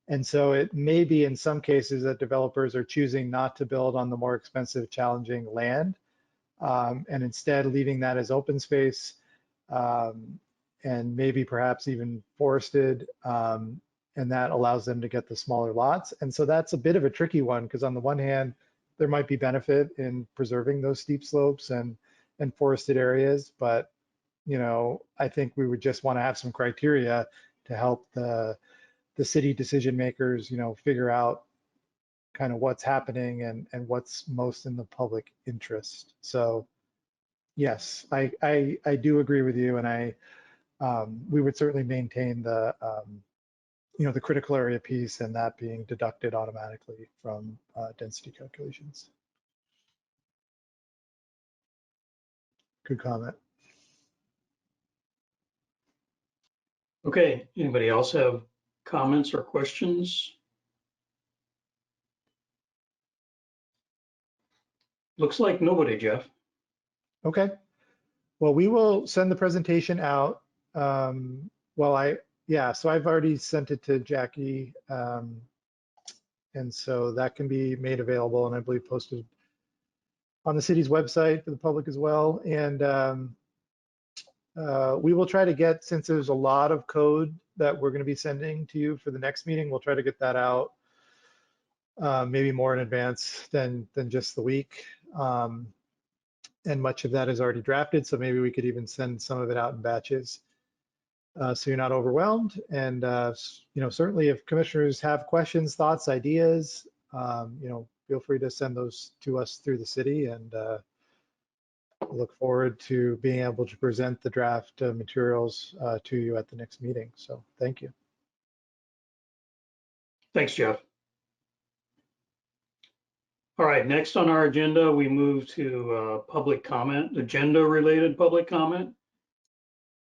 And so it may be in some cases that developers are choosing not to build on the more expensive, challenging land, and instead leaving that as open space, and maybe perhaps even forested, and that allows them to get the smaller lots. And so that's a bit of a tricky one, because on the one hand, there might be benefit in preserving those steep slopes and forested areas, but I think we would just want to have some criteria to help the city decision makers, figure out kind of what's happening and what's most in the public interest. So yes, I do agree with you, and we would certainly maintain the the critical area piece and that being deducted automatically from density calculations. Good comment. Okay, anybody else have comments or questions? Looks like nobody, Jeff. Okay. Well, we will send the presentation out. So I've already sent it to Jackie. And so that can be made available and I believe posted on the city's website for the public as well. And we will try to get, since there's a lot of code that we're going to be sending to you for the next meeting, we'll try to get that out maybe more in advance than just the week. And much of that is already drafted, so maybe we could even send some of it out in batches, so you're not overwhelmed. And certainly, if commissioners have questions, thoughts, ideas, feel free to send those to us through the city, and look forward to being able to present the draft materials to you at the next meeting. So thank you. Thanks, Jeff. All right, next on our agenda, we move to public comment, agenda-related public comment.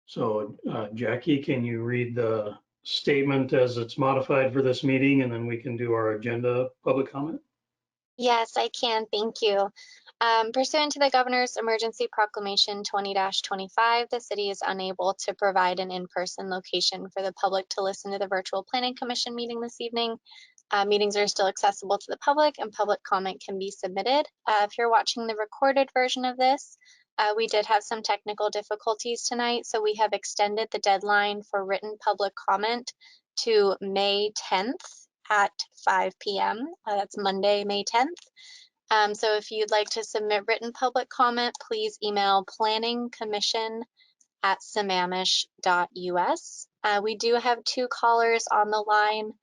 So Jackie, can you read the statement as it's modified for this meeting, and then we can do our agenda public comment? Yes, I can. Thank you. Pursuant to the Governor's Emergency Proclamation 20-25, the city is unable to provide an in-person location for the public to listen to the virtual Planning Commission meeting this evening. Meetings are still accessible to the public and public comment can be submitted. If you're watching the recorded version of this, we did have some technical difficulties tonight, so we have extended the deadline for written public comment to May 10th at 5 p.m. That's Monday, May 10th. So if you'd like to submit written public comment, please email planningcommission@sammamish.us. We do have 2 callers on the line,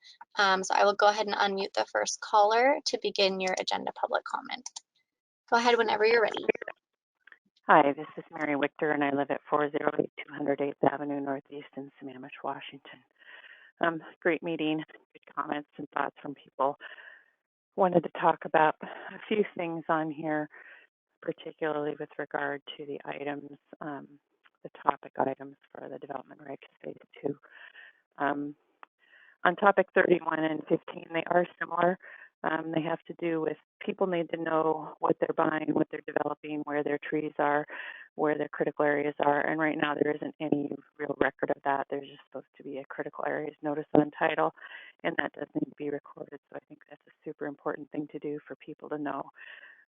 so I will go ahead and unmute the first caller to begin your agenda public comment. Go ahead whenever you're ready. Hi, this is Mary Wichter, and I live at 408 208th Avenue Northeast in Sammamish, Washington. Great meeting, good comments and thoughts from people. Wanted to talk about a few things on here, particularly with regard to the items, the topic items for the development regs phase 2. On topic 31 and 15, they are similar. They have to do with people need to know what they're buying, what they're developing, where their trees are, where their critical areas are. And right now there isn't any real record of that. There's just supposed to be a critical areas notice on title, and that does need to be recorded. So I think that's a super important thing to do for people to know.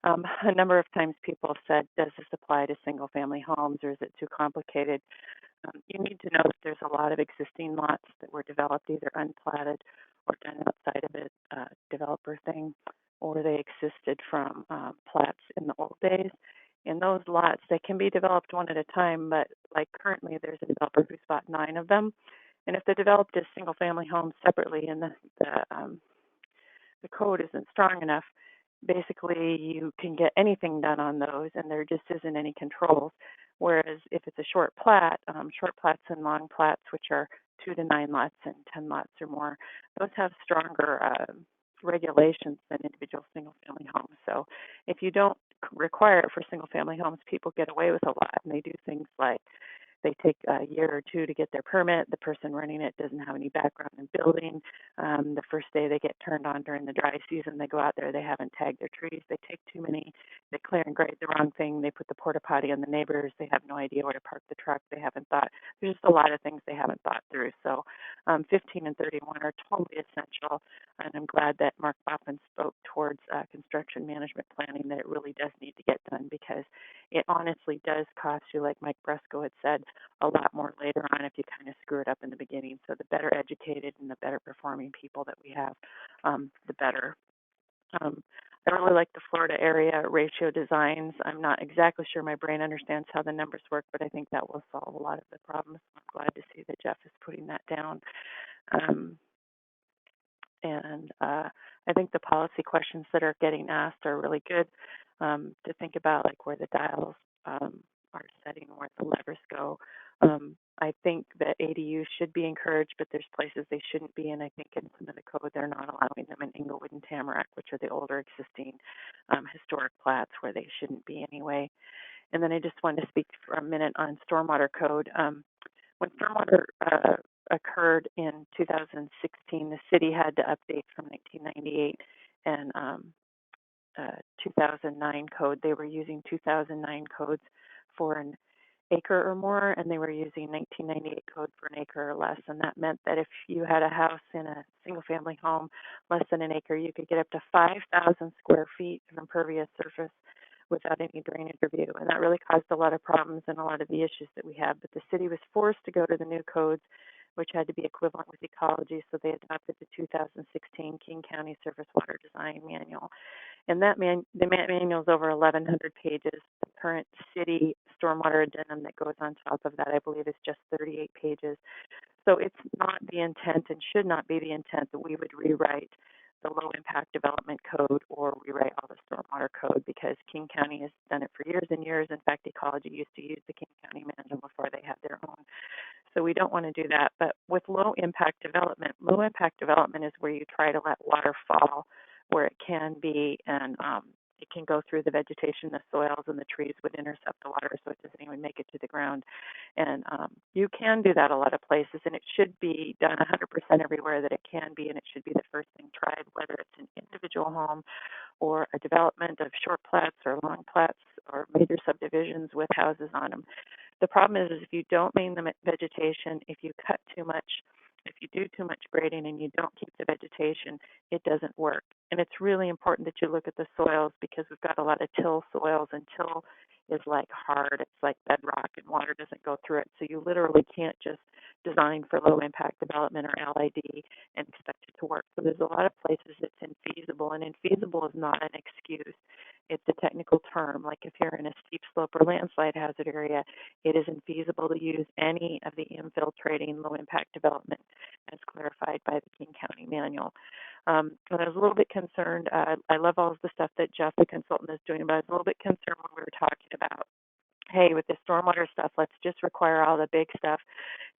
A number of times people have said, does this apply to single family homes or is it too complicated? You need to know that there's a lot of existing lots that were developed either unplatted or done outside of a developer thing, or they existed from plats in the old days. In those lots, they can be developed one at a time, but like currently there's a developer who's bought 9 of them. And if they're developed as single family homes separately and the code isn't strong enough, basically you can get anything done on those and there just isn't any controls. Whereas if it's a short plat, short plats and long plats, which are 2 to 9 lots and 10 lots or more, those have stronger regulations than individual single family homes. So if you don't require it for single family homes, people get away with a lot, and they do things like they take a year or 2 to get their permit. The person running it doesn't have any background in building. The first day they get turned on during the dry season, they go out there, they haven't tagged their trees, they take too many, they clear and grade the wrong thing, they put the porta potty on the neighbors, they have no idea where to park the truck, they haven't thought, there's just a lot of things they haven't thought through. So 15 and 31 are totally essential, and I'm glad that Mark Boffin spoke towards construction management planning, that it really does need to get done, because it honestly does cost you, like Mike Bresco had said, a lot more later on if you kind of screw it up in the beginning. So the better educated and the better performing people that we have, the better. I really like the Florida area ratio designs. I'm not exactly sure my brain understands how the numbers work, but I think that will solve a lot of the problems. I'm glad to see that Jeff is putting that down. I think the policy questions that are getting asked are really good to think about, like where the dials are setting, where the levers go. I think that ADUs should be encouraged, but there's places they shouldn't be. And I think in some of the code, they're not allowing them in Inglewood and Tamarack, which are the older existing historic plats where they shouldn't be anyway. And then I just wanted to speak for a minute on stormwater code. When stormwater occurred in 2016, the city had to update from 1998 and 2009 code. They were using 2009 codes for an acre or more, and they were using 1998 code for an acre or less. And that meant that if you had a house in a single family home less than an acre, you could get up to 5,000 square feet of impervious surface without any drainage review. And that really caused a lot of problems and a lot of the issues that we have. But the city was forced to go to the new codes, which had to be equivalent with ecology. So they adopted the 2016 King County Surface Water Design Manual. And that the manual is over 1,100 pages. The current city stormwater addendum that goes on top of that, I believe, is just 38 pages. So it's not the intent and should not be the intent that we would rewrite the low impact development code or rewrite all the stormwater code, because King County has done it for years and years. In fact, ecology used to use the King County manual before they had their own. So we don't want to do that. But with low impact development is where you try to let water fall where it can be, and it can go through the vegetation, the soils, and the trees would intercept the water so it doesn't even make it to the ground. And you can do that a lot of places, and it should be done 100% everywhere that it can be, and it should be the first thing tried, whether it's an individual home or a development of short plats or long plats or major subdivisions with houses on them. The problem is if you don't maintain the vegetation, if you cut too much, if you do too much grading and you don't keep the vegetation, it doesn't work. And it's really important that you look at the soils, because we've got a lot of till soils, and till is like hard. It's like bedrock, and water doesn't go through it. So you literally can't just design for low impact development or LID and expect it to work. So there's a lot of places it's infeasible, and infeasible is not an excuse. It's a technical term. Like if you're in a steep slope or landslide hazard area, it is infeasible to use any of the infiltrating low impact development as clarified by the King County manual. And I was a little bit concerned. I love all of the stuff that Jeff, the consultant, is doing, but I was a little bit concerned when we were talking about, hey, with the stormwater stuff, let's just require all the big stuff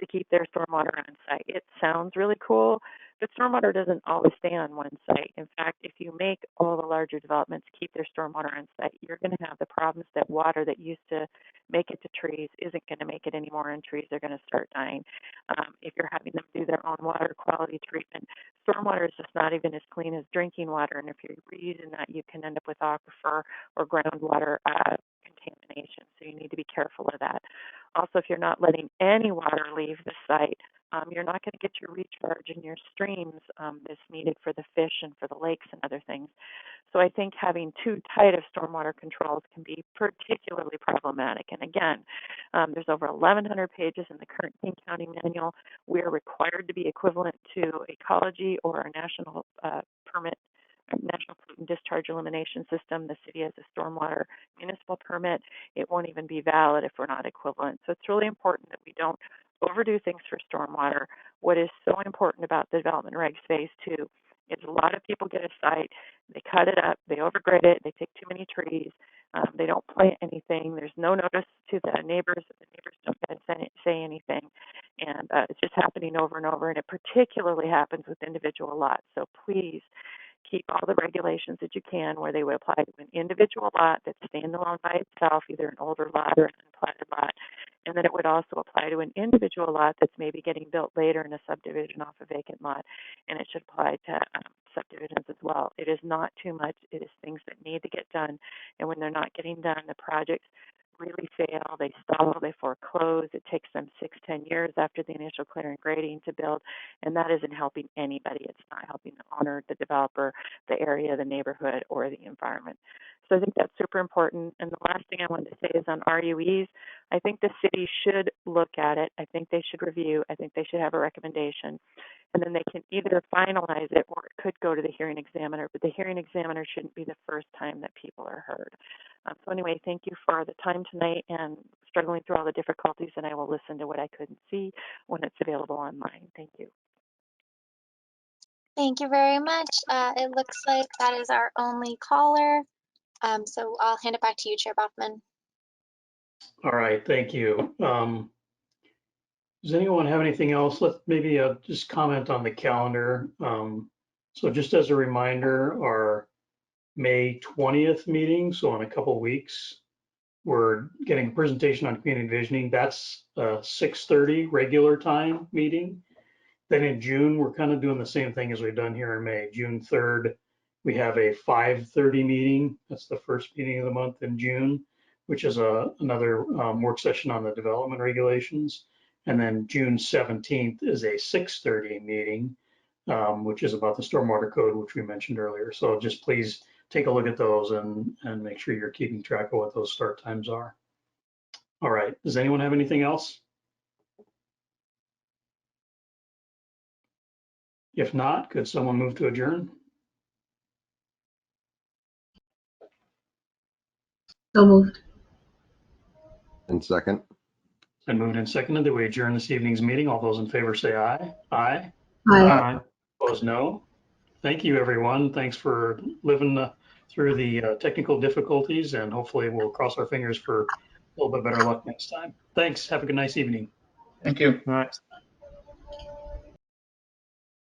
to keep their stormwater on site. It sounds really cool, but stormwater doesn't always stay on one site. In fact, if you make all the larger developments keep their stormwater on site, you're going to have the problems that water that used to make it to trees isn't going to make it anymore, and trees are going to start dying. If you're having them do their own water quality treatment, stormwater is just not even as clean as drinking water, and if you're reusing that, you can end up with aquifer or groundwater contamination. So you need to be careful of that. Also, if you're not letting any water leave the site, you're not going to get your recharge in your streams that's needed for the fish and for the lakes and other things. So I think having too tight of stormwater controls can be particularly problematic. And again, there's over 1,100 pages in the current King County manual. We are required to be equivalent to ecology or our national permit, National Pollutant Discharge Elimination System. The city has a stormwater municipal permit. It won't even be valid if we're not equivalent. So it's really important that we don't overdo things for stormwater. What is so important about the development regs phase 2 is a lot of people get a site, they cut it up, they overgrade it, they take too many trees, they don't plant anything, there's no notice to the neighbors don't get to say anything, and it's just happening over and over, and it particularly happens with individual lots. So please keep all the regulations that you can where they would apply to an individual lot that's standalone by itself, either an older lot or an unplatted lot, And then it would also apply to an individual lot that's maybe getting built later in a subdivision off a vacant lot, and it should apply to subdivisions as well. It is not too much. It is things that need to get done, and when they're not getting done, the projects really fail, they stall, they foreclose. It takes them 6-10 years after the initial clearing grading to build, and that isn't helping anybody. It's not helping the owner, the developer, the area, the neighborhood, or the environment. So I think that's super important. And the last thing I wanted to say is on RUEs, I think the city should look at it. I think they should review. I think they should have a recommendation. And then they can either finalize it or it could go to the hearing examiner, but the hearing examiner shouldn't be the first time that people are heard. So anyway, thank you for the time tonight and struggling through all the difficulties, and I will listen to what I couldn't see when it's available online. Thank you. Thank you very much. It looks like that is our only caller. So I'll hand it back to you, Chair Boffman. All right, thank you. Does anyone have anything else? Let's maybe just comment on the calendar. So just as a reminder, our May 20th meeting, so in a couple of weeks, we're getting a presentation on community visioning. That's a 6:30 regular time meeting. Then in June, we're kind of doing the same thing as we've done here in May. June 3rd, we have a 5:30 meeting. That's the first meeting of the month in June, which is another work session on the development regulations. And then June 17th is a 6:30 meeting, which is about the stormwater code, which we mentioned earlier. So just please take a look at those and make sure you're keeping track of what those start times are. All right, does anyone have anything else? If not, could someone move to adjourn? So moved. And second, And moved and seconded that we adjourn this evening's meeting. All those in favor say aye. Aye. Aye. Aye. Opposed, no. Thank you, everyone. Thanks for living through the technical difficulties, and hopefully we'll cross our fingers for a little bit better luck next time. Thanks. Have a good nice evening. Thank you. All right.